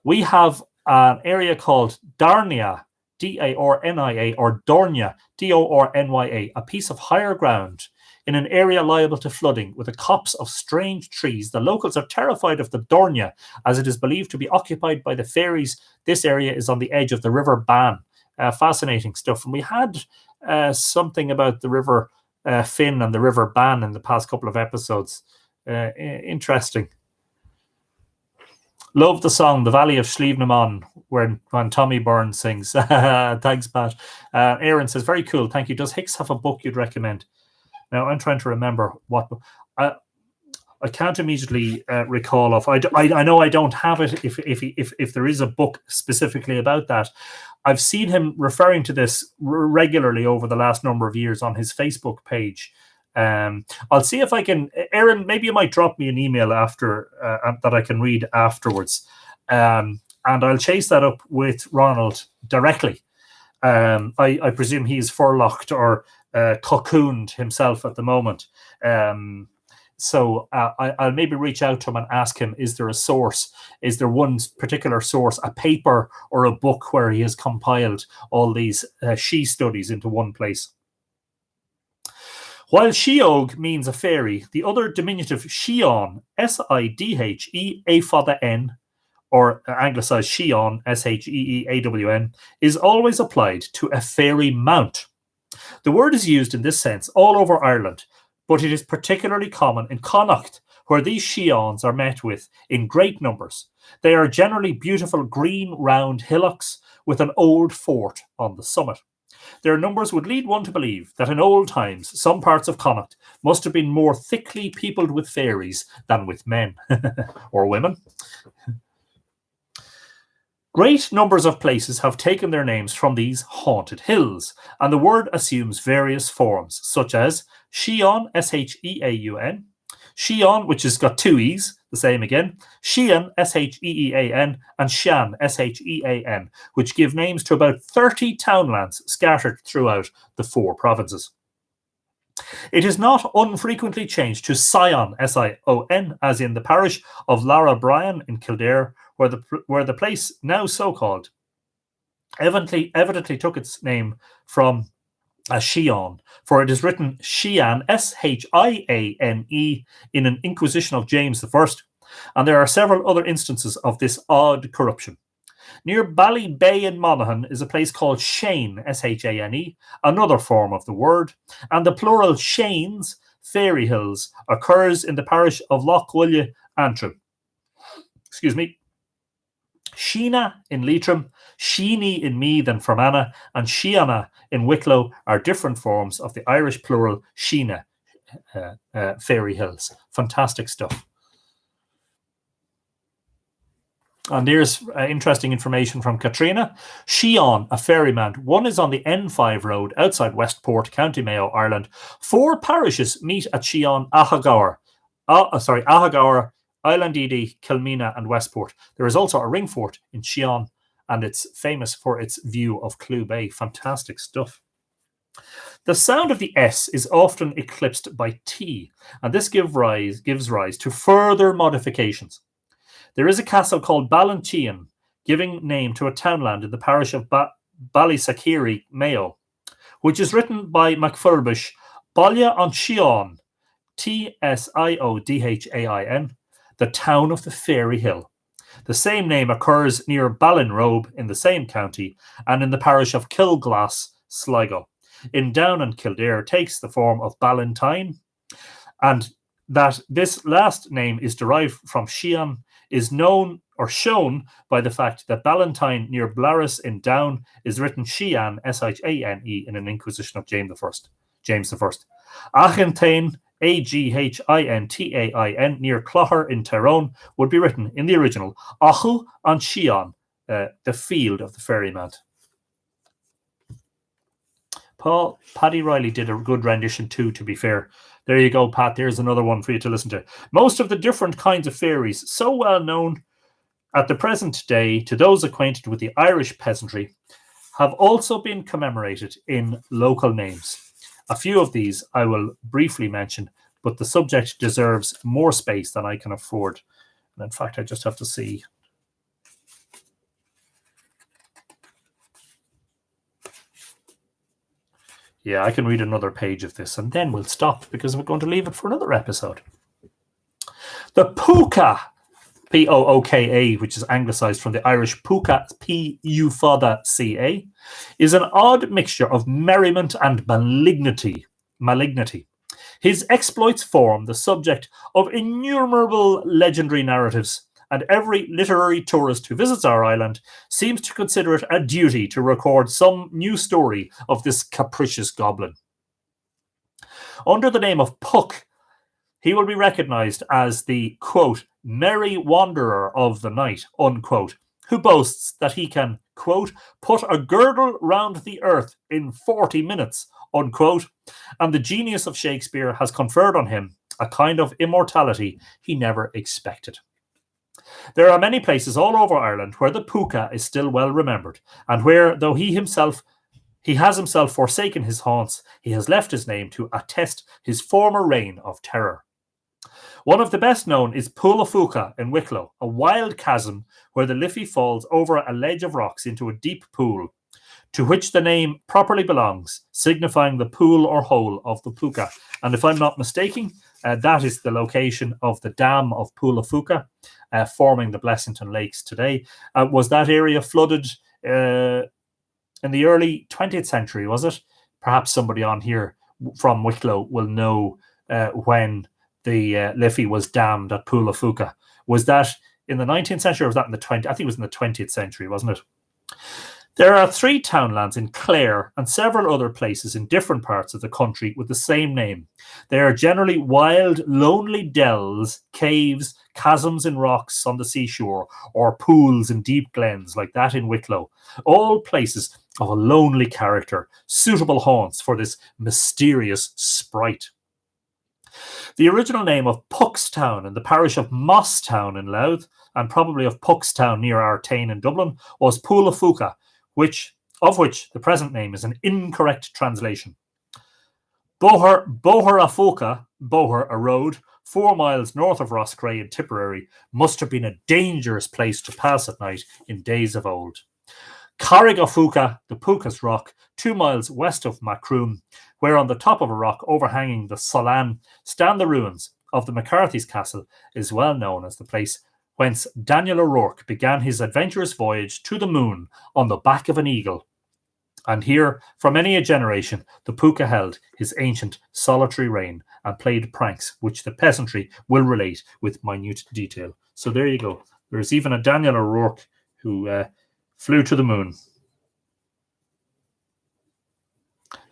We have an area called Darnia, D-A-R-N-I-A, or Dornia, D-O-R-N-Y-A, a piece of higher ground in an area liable to flooding with a copse of strange trees. The locals are terrified of the Dornia, as it is believed to be occupied by the fairies. This area is on the edge of the River Bann. Fascinating stuff. And we had something about the River Finn and the River Bann in the past couple of episodes. Interesting. Love the song, The Valley of Slievenaman, when Tommy Byrne sings. Thanks, Pat. Aaron says, very cool. Thank you. Does Hicks have a book you'd recommend? Now, I'm trying to remember what I can't immediately recall off. I know I don't have it if there is a book specifically about that. I've seen him referring to this regularly over the last number of years on his Facebook page. I'll see if I can, Aaron, maybe you might drop me an email after that I can read afterwards. And I'll chase that up with Ronald directly. I presume he's furloughed or cocooned himself at the moment. So I'll maybe reach out to him and ask him, is there a source? Is there one particular source, a paper or a book where he has compiled all these she studies into one place? While Sheog means a fairy, the other diminutive Shion, S-I-D-H-E, A father N, or anglicised Sheon, S-H-E-E-A-W-N, is always applied to a fairy mount. The word is used in this sense all over Ireland, but it is particularly common in Connacht, where these Sheons are met with in great numbers. They are generally beautiful green round hillocks with an old fort on the summit. Their numbers would lead one to believe that in old times some parts of Connacht must have been more thickly peopled with fairies than with men or women. Great numbers of places have taken their names from these haunted hills, and the word assumes various forms, such as Sheon, S-H-E-A-U-N, Sheon, which has got two E's, the same again, Shean, S-H-E-E-A-N, and Shan, S-H-E-A-N, which give names to about 30 townlands scattered throughout the 4 provinces. It is not unfrequently changed to Sion, S-I-O-N, as in the parish of Lara Bryan in Kildare, where the place, now so called, evidently took its name from a Shion, for it is written Shian, S-H-I-A-N-E, in an inquisition of James I, and there are several other instances of this odd corruption. Near Ballybay in Monaghan is a place called Shane, S-H-A-N-E, another form of the word, and the plural Shanes, fairy hills, occurs in the parish of Lochwillia, Antrim. Excuse me. Sheena in Leitrim, Sheeny in Meath and Fermanagh, and Shiana in Wicklow are different forms of the Irish plural Sheena, fairy hills. Fantastic stuff. And there's interesting information from Katrina. Sheon, a fairy mount. One is on the N5 road outside Westport, County Mayo, Ireland. 4 parishes meet at Sheon, Ahagour, Island Edy, Kilmena, and Westport. There is also a ring fort in Sheon, and it's famous for its view of Clew Bay. Fantastic stuff. The sound of the S is often eclipsed by T, and this gives rise to further modifications. There is a castle called Ballintean, giving name to a townland in the parish of Ballysakiri, Mayo, which is written by MacFurbish, Ballia on Sheon, T-S-I-O-D-H-A-I-N, the town of the fairy hill. The same name occurs near Ballinrobe in the same county and in the parish of Kilglass, Sligo. In Down and Kildare takes the form of Ballintine, and that this last name is derived from Shean is known or shown by the fact that Ballintine near Blaris in Down is written Shean, S-H-A-N-E, in an inquisition of James I. Achintain, A-G-H-I-N-T-A-I-N, near Clogher in Tyrone, would be written in the original Achu and Shean, the field of the fairy mount. Paddy Riley did a good rendition too, to be fair. There you go, Pat. There's another one for you to listen to. Most of the different kinds of fairies, so well known at the present day to those acquainted with the Irish peasantry, have also been commemorated in local names. A few of these I will briefly mention, but the subject deserves more space than I can afford. And in fact, I just have to see. Yeah, I can read another page of this and then we'll stop because we're going to leave it for another episode. The Pooka, P-O-O-K-A, which is anglicised from the Irish Pooka, P-U-F-A-C-A, is an odd mixture of merriment and malignity. His exploits form the subject of innumerable legendary narratives, and every literary tourist who visits our island seems to consider it a duty to record some new story of this capricious goblin. Under the name of Puck, he will be recognised as the, quote, merry wanderer of the night, unquote, who boasts that he can, quote, put a girdle round the earth in 40 minutes, unquote, and the genius of Shakespeare has conferred on him a kind of immortality he never expected. There are many places all over Ireland where the Pooka is still well remembered, and where, though he has himself forsaken his haunts, he has left his name to attest his former reign of terror. One of the best known is Poulafuka in Wicklow, a wild chasm where the Liffey falls over a ledge of rocks into a deep pool. to which the name properly belongs, signifying the pool or hole of the Fuka. And if I'm not mistaken, that is the location of the dam of Pool of Fuka, forming the Blessington Lakes today. Was that area flooded in the early 20th century, was it? Perhaps somebody on here from Wicklow will know when the Liffey was dammed at Pool of Fuka. Was that in the 19th century or was that in the 20th? I think it was in the 20th century, wasn't it? There are 3 townlands in Clare and several other places in different parts of the country with the same name. They are generally wild, lonely dells, caves, chasms in rocks on the seashore, or pools in deep glens like that in Wicklow. All places of a lonely character, suitable haunts for this mysterious sprite. The original name of Puckstown in the parish of Mosstown in Louth, and probably of Puckstown near Artane in Dublin, was Pool of Fuka, of which the present name is an incorrect translation. Boher a Fuka, Boher a road, 4 miles north of Roscrea in Tipperary, must have been a dangerous place to pass at night in days of old. Carrig a Fuka, the Pukas Rock, 2 miles west of Macroom, where on the top of a rock overhanging the Solan stand the ruins of the McCarthy's Castle, is well known as the place whence Daniel O'Rourke began his adventurous voyage to the moon on the back of an eagle. And here, for many a generation, the Puka held his ancient solitary reign and played pranks which the peasantry will relate with minute detail. So there you go. There's even a Daniel O'Rourke who flew to the moon.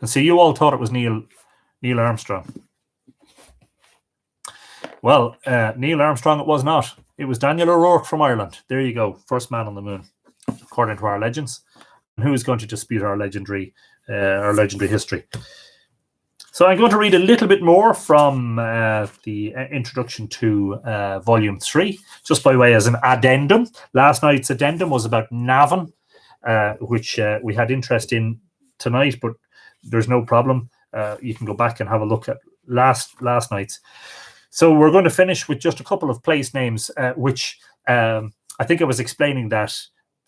And so you all thought it was Neil Armstrong. Well, Neil Armstrong it was not. It was Daniel O'Rourke from Ireland. There you go. First man on the moon, according to our legends. And who is going to dispute our legendary history? So I'm going to read a little bit more from the introduction to Volume 3, just by way as an addendum. Last night's addendum was about Navan, which we had interest in tonight, but there's no problem. You can go back and have a look at last night's. So we're going to finish with just a couple of place names, which I think I was explaining that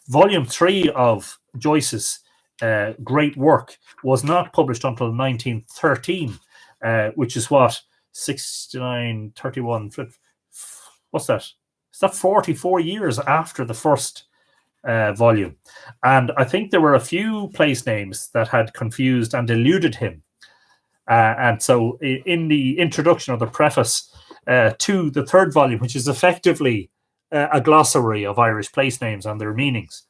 Volume 3 of Joyce's great work was not published until 1913, which is what, 69, 31, what's that? Is that 44 years after the first volume? And I think there were a few place names that had confused and eluded him. And so in the introduction or the preface to the third volume, which is effectively a glossary of Irish place names and their meanings,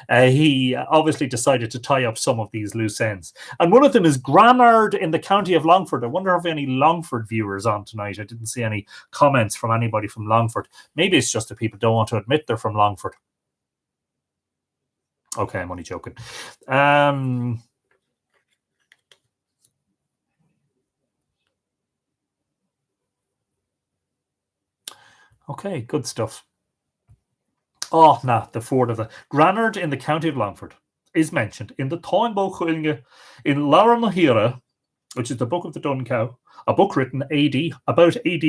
he obviously decided to tie up some of these loose ends. And one of them is Granard in the county of Longford. I wonder if any Longford viewers on tonight. I didn't see any comments from anybody from Longford. Maybe it's just that people don't want to admit they're from Longford. Okay, I'm only joking. Okay, good stuff. Oh, nah, the ford of the Granard in the county of Longford is mentioned in the Táin Chulge in Lara Mahira, which is the Book of the Dun Cow, a book written about AD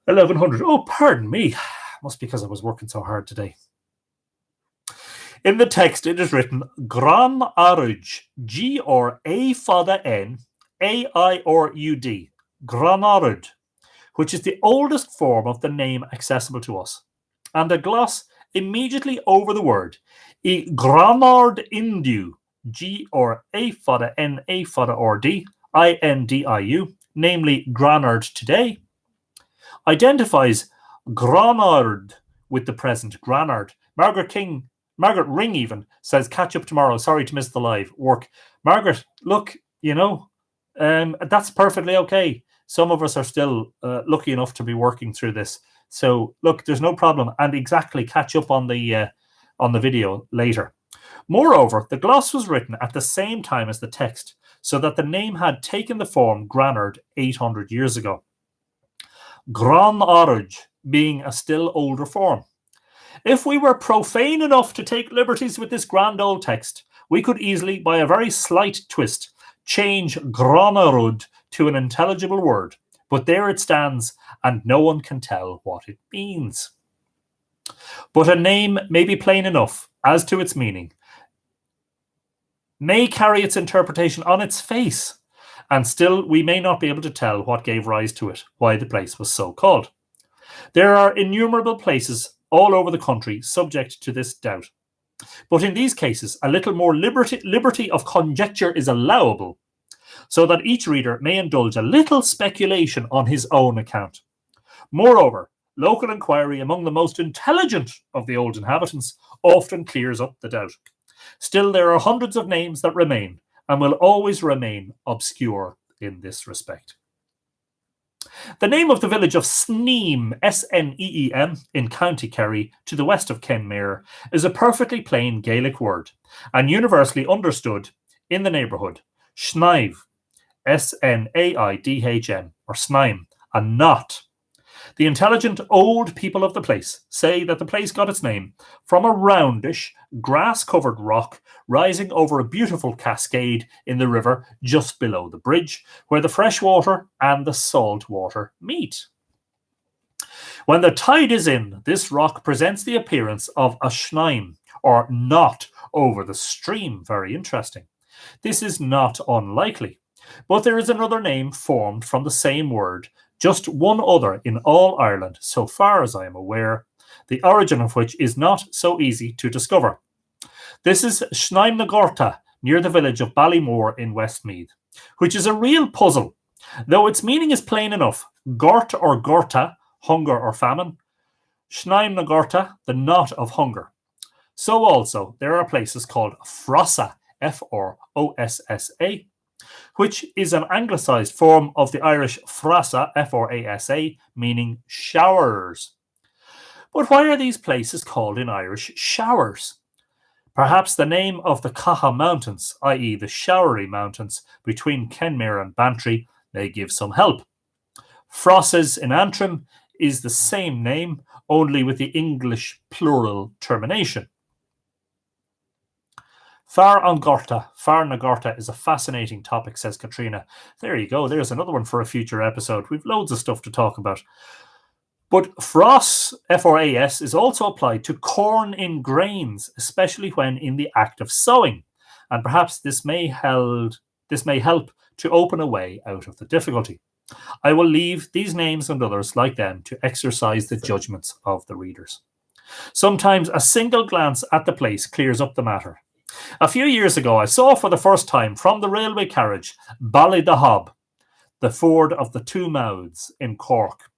1100. Oh, pardon me. Must be because I was working so hard today. In the text, it is written Gran Aruj, G or A Fada N, A I or U D, Granarud, which is the oldest form of the name accessible to us. And a gloss immediately over the word, I Granard Indiu, G or A Fada N, A Fada or D, INDIU, namely Granard today, identifies Granard with the present Granard. Margaret Ring even says, catch up tomorrow. Sorry to miss the live work. Margaret, look, that's perfectly okay. Some of us are still lucky enough to be working through this. So look, there's no problem. And exactly, catch up on the video later. Moreover, the gloss was written at the same time as the text, so that the name had taken the form Granard 800 years ago. Gran Aruj being a still older form. If we were profane enough to take liberties with this grand old text, we could easily, by a very slight twist, change Granarud to an intelligible word. But there it stands, and no one can tell what it means. But a name may be plain enough as to its meaning. may carry its interpretation on its face, and still we may not be able to tell what gave rise to it, why the place was so called. There are innumerable places all over the country subject to this doubt. But in these cases, a little more liberty of conjecture is allowable, so that each reader may indulge a little speculation on his own account. Moreover, local inquiry among the most intelligent of the old inhabitants often clears up the doubt. Still, there are hundreds of names that remain, and will always remain obscure in this respect. The name of the village of Sneem, S-N-E-E-M, in County Kerry, to the west of Kenmare, is a perfectly plain Gaelic word, and universally understood in the neighbourhood. Snive, S-N-A-I-D-H-M, or Snaim, and not. The intelligent old people of the place say that the place got its name from a roundish, grass-covered rock rising over a beautiful cascade in the river just below the bridge, where the fresh water and the salt water meet. When the tide is in, this rock presents the appearance of a schneim, or knot, over the stream. Very interesting. This is not unlikely, but there is another name formed from the same word, just one other in all Ireland, so far as I am aware, the origin of which is not so easy to discover. This is Schneimnagorta, near the village of Ballymore in Westmeath, which is a real puzzle, though its meaning is plain enough. Gort or Gorta, hunger or famine. Schneimnagorta, the knot of hunger. So also, there are places called Frossa, F-R-O-S-S-A, which is an anglicised form of the Irish frasa, F-R-A-S-A, meaning showers. But why are these places called in Irish showers? Perhaps the name of the Caha Mountains, i.e. the showery mountains between Kenmare and Bantry, may give some help. Frosses in Antrim is the same name, only with the English plural termination. Far na Gorta is a fascinating topic, says Katrina. There you go. There's another one for a future episode. We've loads of stuff to talk about. But Fross, F-R-A-S, is also applied to corn in grains, especially when in the act of sowing. And perhaps this may help to open a way out of the difficulty. I will leave these names and others like them to exercise the judgments of the readers. Sometimes a single glance at the place clears up the matter. A few years ago, I saw for the first time from the railway carriage Ballydahob, the ford of the Two Mouths in Cork,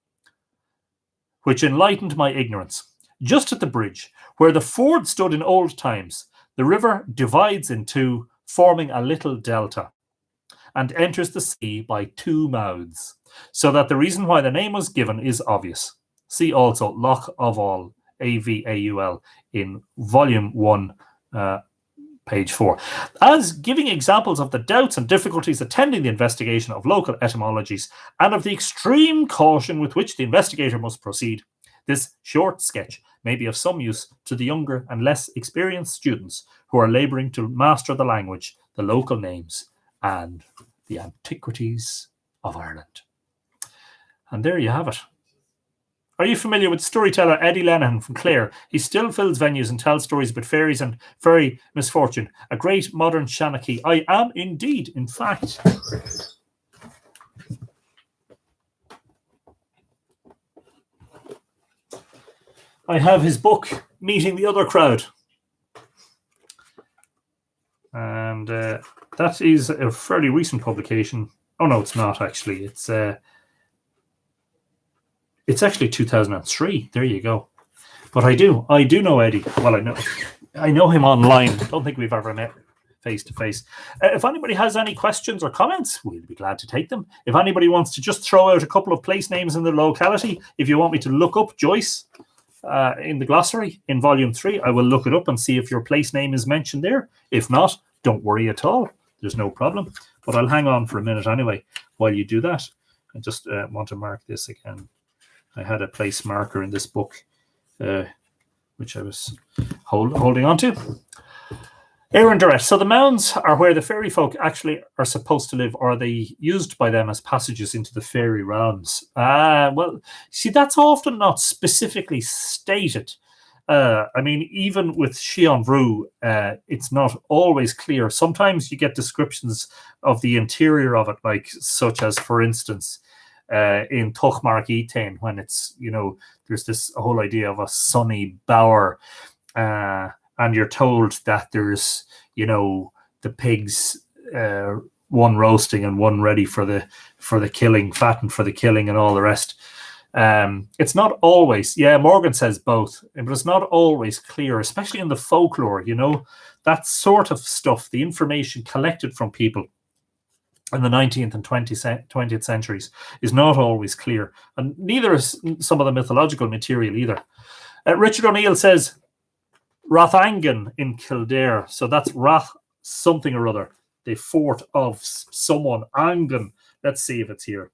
which enlightened my ignorance. Just at the bridge, where the ford stood in old times, the river divides in two, forming a little delta, and enters the sea by two mouths, so that the reason why the name was given is obvious. See also Loch of All, A-V-A-U-L, in Volume 1, page 4. As giving examples of the doubts and difficulties attending the investigation of local etymologies and of the extreme caution with which the investigator must proceed, this short sketch may be of some use to the younger and less experienced students who are labouring to master the language, the local names, and the antiquities of Ireland. And there you have it. Are you familiar with storyteller Eddie Lenihan from Clare? He still fills venues and tells stories about fairies and fairy misfortune. A great modern Shanachie. I am indeed, in fact. I have his book, Meeting the Other Crowd. And that is a fairly recent publication. Oh, no, it's not, actually. It's actually 2003. There you go. But I do know Eddie. Well, I know him online. Don't think we've ever met face to face. If anybody has any questions or comments, we'll be glad to take them. If anybody wants to just throw out a couple of place names in the locality, if you want me to look up Joyce in the glossary in Volume 3, I will look it up and see if your place name is mentioned there. If not, don't worry at all. There's no problem. But I'll hang on for a minute anyway while you do that. I just want to mark this again. I had a place marker in this book, which I was holding on to. Aaron Durrett. So the mounds are where the fairy folk actually are supposed to live, or are they used by them as passages into the fairy realms? Well, see, that's often not specifically stated. I mean, even with Shion Vru, it's not always clear. Sometimes you get descriptions of the interior of it, like such as, for instance, in Tuchmark Etain, when it's, there's this whole idea of a sunny bower, and you're told that there's, the pigs, one roasting and one ready for the killing, fattened for the killing, and all the rest. It's not always, Morgan says both, but it's not always clear, especially in the folklore, that sort of stuff, the information collected from people in the 19th and 20th centuries is not always clear, and neither is some of the mythological material either. Richard O'Neill says Rathangan in Kildare, so that's Rath something or other, the fort of someone. Angan, let's see if it's here.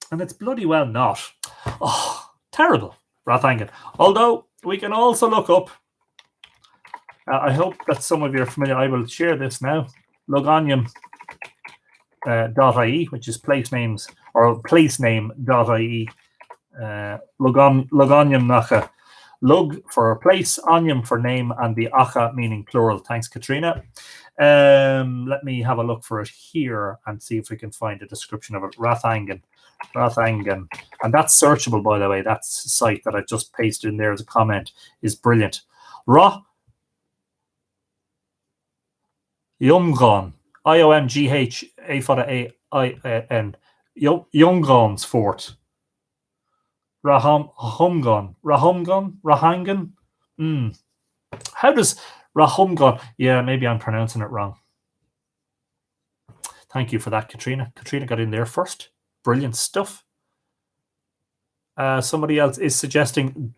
And it's bloody well not. Oh, terrible, Rathangan. Although we can also look up, I hope that some of you are familiar, I will share this now, Logonium.ie, which is place names, or placename.ie. Logonium Nacha. Lug for place, onium for name, and the acha meaning plural. Thanks, Katrina. Let me have a look for it here and see if we can find a description of it. Rathangan. And that's searchable, by the way. That site that I just pasted in there as a comment is brilliant. Iomghan. Iomgh, A for the A-I-N. Iomghan's fort. Rahangan. How does Rahumgan? Yeah, maybe I'm pronouncing it wrong. Thank you for that, Katrina. Katrina got in there first. Brilliant stuff. Somebody else is suggesting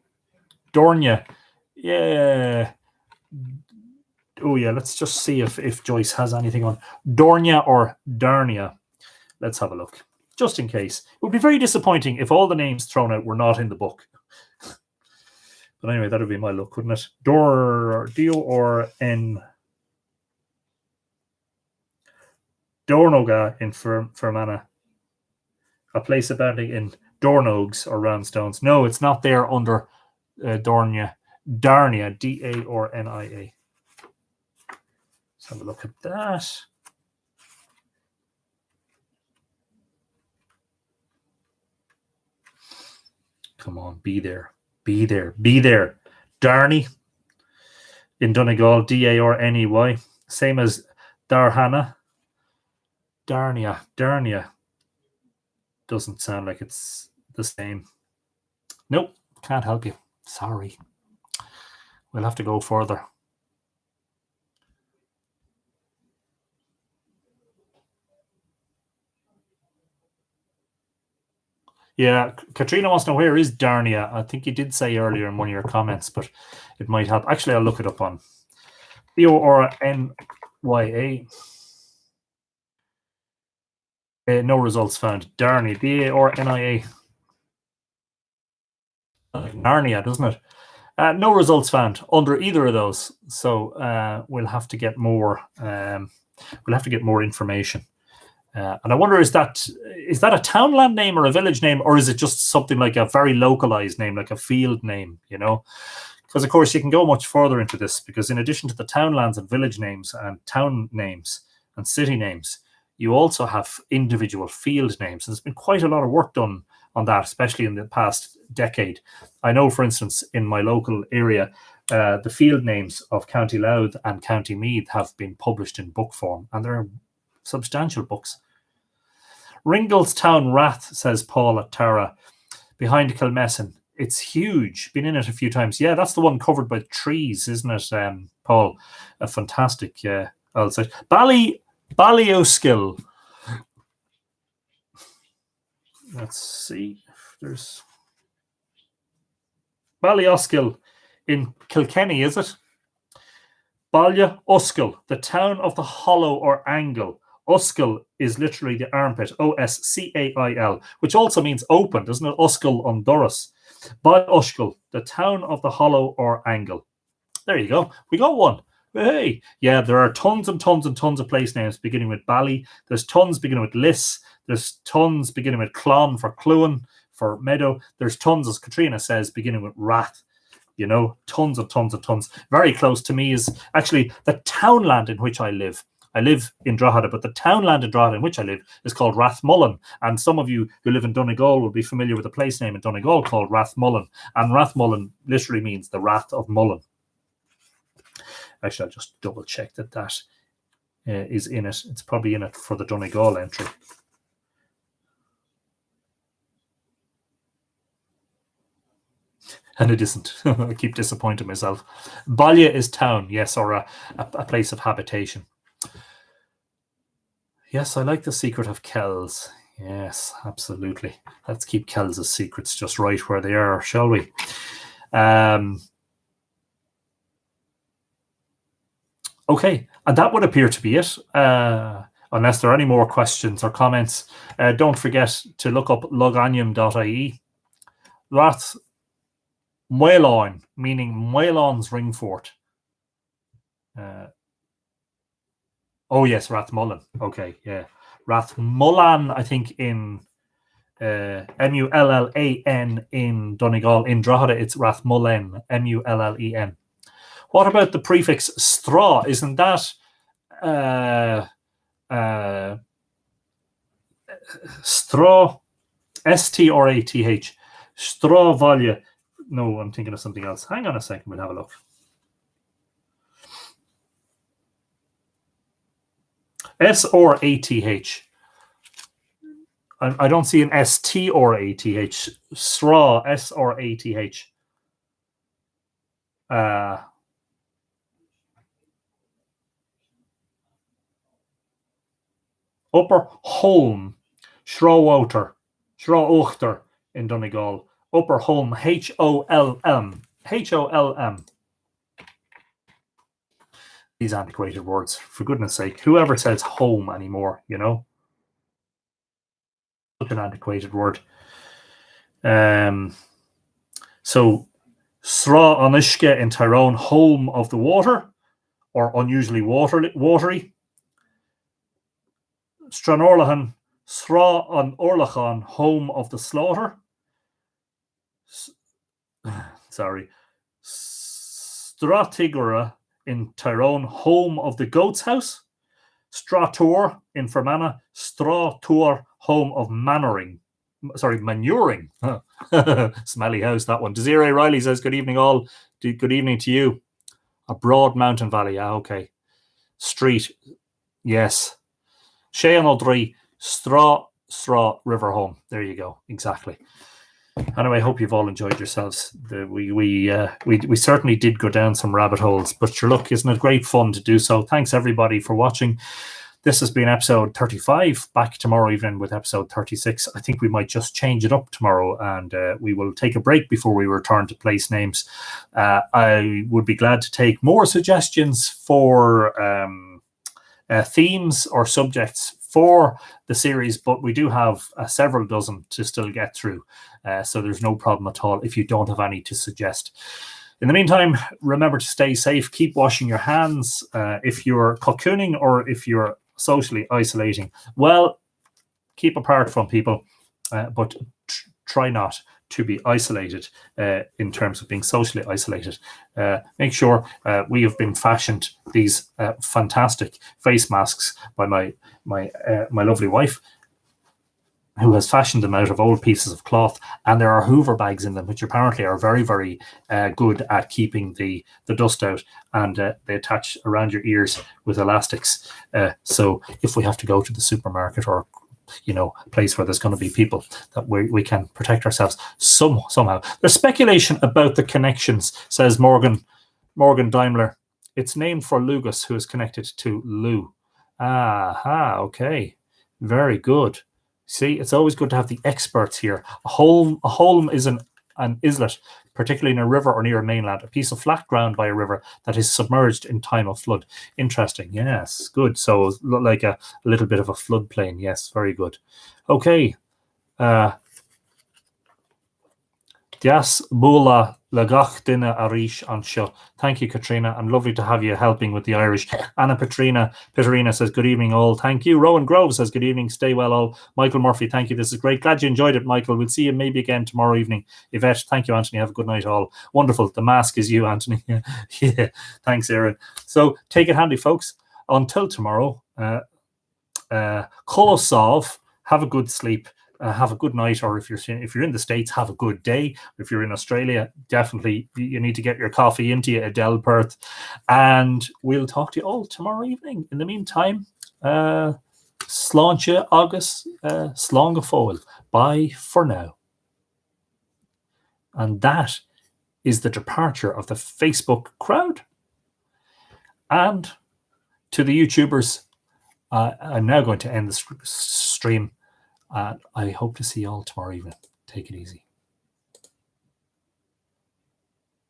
Dornia. Yeah. Oh yeah, let's just see if Joyce has anything on Dornia or Darnia. Let's have a look, just in case. It would be very disappointing if all the names thrown out were not in the book. But anyway, that would be my luck, wouldn't it? D-O-R-N. Dornoga in Fermanagh. A place abounding in Dornogs or round stones. No, it's not there under Dornia. Darnia, D-A-R-N-I-A. Let's have a look at that. Come on, be there. Darney in Donegal, D-A-R-N-E-Y. Same as Darhana. Darnia. Doesn't sound like it's the same. Nope, can't help you. Sorry. We'll have to go further. Yeah, Katrina wants to know, where is Darnia? I think you did say earlier in one of your comments, but it might help. Actually, I'll look it up on D-O-R-N-Y-A. No results found. Darnia, D-A-R-N-I-A. Like Narnia, doesn't it? No results found under either of those. So we'll have to get more. We'll have to get more information. And I wonder, is that a townland name or a village name, or is it just something like a very localized name, like a field name, Because, of course, you can go much further into this, because in addition to the townlands and village names and town names and city names, you also have individual field names. And there's been quite a lot of work done on that, especially in the past decade. I know, for instance, in my local area, the field names of County Louth and County Meath have been published in book form, and they're substantial books. Ringlestown Rath, says Paul at Tara, behind Kilmessan. It's huge. Been in it a few times. Yeah, that's the one covered by trees, isn't it, Paul? A fantastic old site. Ballyoskill. Let's see. There's Ballyoskill in Kilkenny, is it? Ballyoskill, the town of the hollow or angle. Uskil is literally the armpit, O-S-C-A-I-L, which also means open, doesn't it? Uskil on Doris. Ballyoskill, the town of the hollow or angle. There you go. We got one. Hey. Yeah, there are tons and tons and tons of place names beginning with Bally. There's tons beginning with Liss. There's tons beginning with Clon for Cluan, for meadow. There's tons, as Katrina says, beginning with Rath. You know, tons and tons and tons. Very close to me is actually the townland in which I live. I live in Drogheda, but the townland in Drogheda in which I live is called Rathmullen. And some of you who live in Donegal will be familiar with a place name in Donegal called Rathmullen. And Rathmullen literally means the wrath of Mullen. Actually, I'll just double check that is in it. It's probably in it for the Donegal entry. And it isn't. I keep disappointing myself. Ballia is town, yes, or a place of habitation. Yes, I like the secret of Kells. Yes, absolutely. Let's keep Kells' secrets just right where they are, shall we? Okay, and that would appear to be it. Unless there are any more questions or comments, don't forget to look up loganium.ie. Rath Moelon, meaning Moelon's ring fort. Oh yes, Rathmullen. Okay, yeah. Rathmullan, I think in Mullan in Donegal. In Drogheda, it's Rathmullen, Mullen. What about the prefix straw? Isn't that straw? S-T-R-A-T-H. Straw Valia. No, I'm thinking of something else. Hang on a second, we'll have a look. S-R-A-T-H. I don't see an S-T-R-A-T-H. Straw, S-R-A-T-H. Upper Holm, Shrowater in Donegal. Upper Holm, H-O-L-M. H-O-L-M. These antiquated words, for goodness sake. Whoever says home anymore, you know? Such an antiquated word. So, Sra Anishke in Tyrone, home of the water, or unusually watery. Stranorlahan, Sra an Orlachan, home of the slaughter. Sorry. Stratigura in Tyrone, home of the goat's house. Strator in Fermanagh, Strator, home of manuring. Smelly house, that one. Desiree Riley says, good evening all. Good evening to you. A broad mountain valley. Okay. Street. Yes. Shean O'Dree, Straw River home. There you go. Exactly. Anyway, I hope you've all enjoyed yourselves. We certainly did go down some rabbit holes, but sure, look, isn't it great fun to do so? Thanks everybody for watching. This has been episode 35. Back tomorrow evening with episode 36. I think we might just change it up tomorrow, and we will take a break before we return to place names. I would be glad to take more suggestions for themes or subjects for the series, but we do have several dozen to still get through. So there's no problem at all if you don't have any to suggest. In the meantime, remember to stay safe. Keep washing your hands. If you're cocooning or if you're socially isolating, well, keep apart from people, but try not to be isolated in terms of being socially isolated. Make sure we have been fashioned these fantastic face masks by my lovely wife, who has fashioned them out of old pieces of cloth, and there are Hoover bags in them, which apparently are very, very good at keeping the dust out, and they attach around your ears with elastics. So if we have to go to the supermarket or a place where there's going to be people, that we can protect ourselves somehow. There's speculation about the connections, says Morgan Daimler. It's named for Lugus, who is connected to Lou. Aha, okay. Very good. See, it's always good to have the experts here. A holm is an islet, particularly in a river or near a mainland, a piece of flat ground by a river that is submerged in time of flood. Interesting. Yes, good. So like a little bit of a floodplain. Yes, very good. Okay. Dias Bula Lagach Dina Arish Ansho. Thank you, Katrina, and lovely to have you helping with the Irish. Anna Peterina says, good evening, all. Thank you. Rowan Grove says, good evening. Stay well, all. Michael Murphy, thank you. This is great. Glad you enjoyed it, Michael. We'll see you maybe again tomorrow evening. Yvette, thank you, Anthony. Have a good night, all. Wonderful. The mask is you, Anthony. Yeah. Thanks, Aaron. So take it handy, folks. Until tomorrow, Kolosov, have a good sleep. Have a good night, or if you're in the States, have a good day. If you're in Australia, definitely you need to get your coffee into you, Adele Perth. And we'll talk to you all tomorrow evening. In the meantime, Sláinte agus slán go fóill. Bye for now. And that is the departure of the Facebook crowd. And to the YouTubers, I'm now going to end the stream. I hope to see you all tomorrow evening. Take it easy.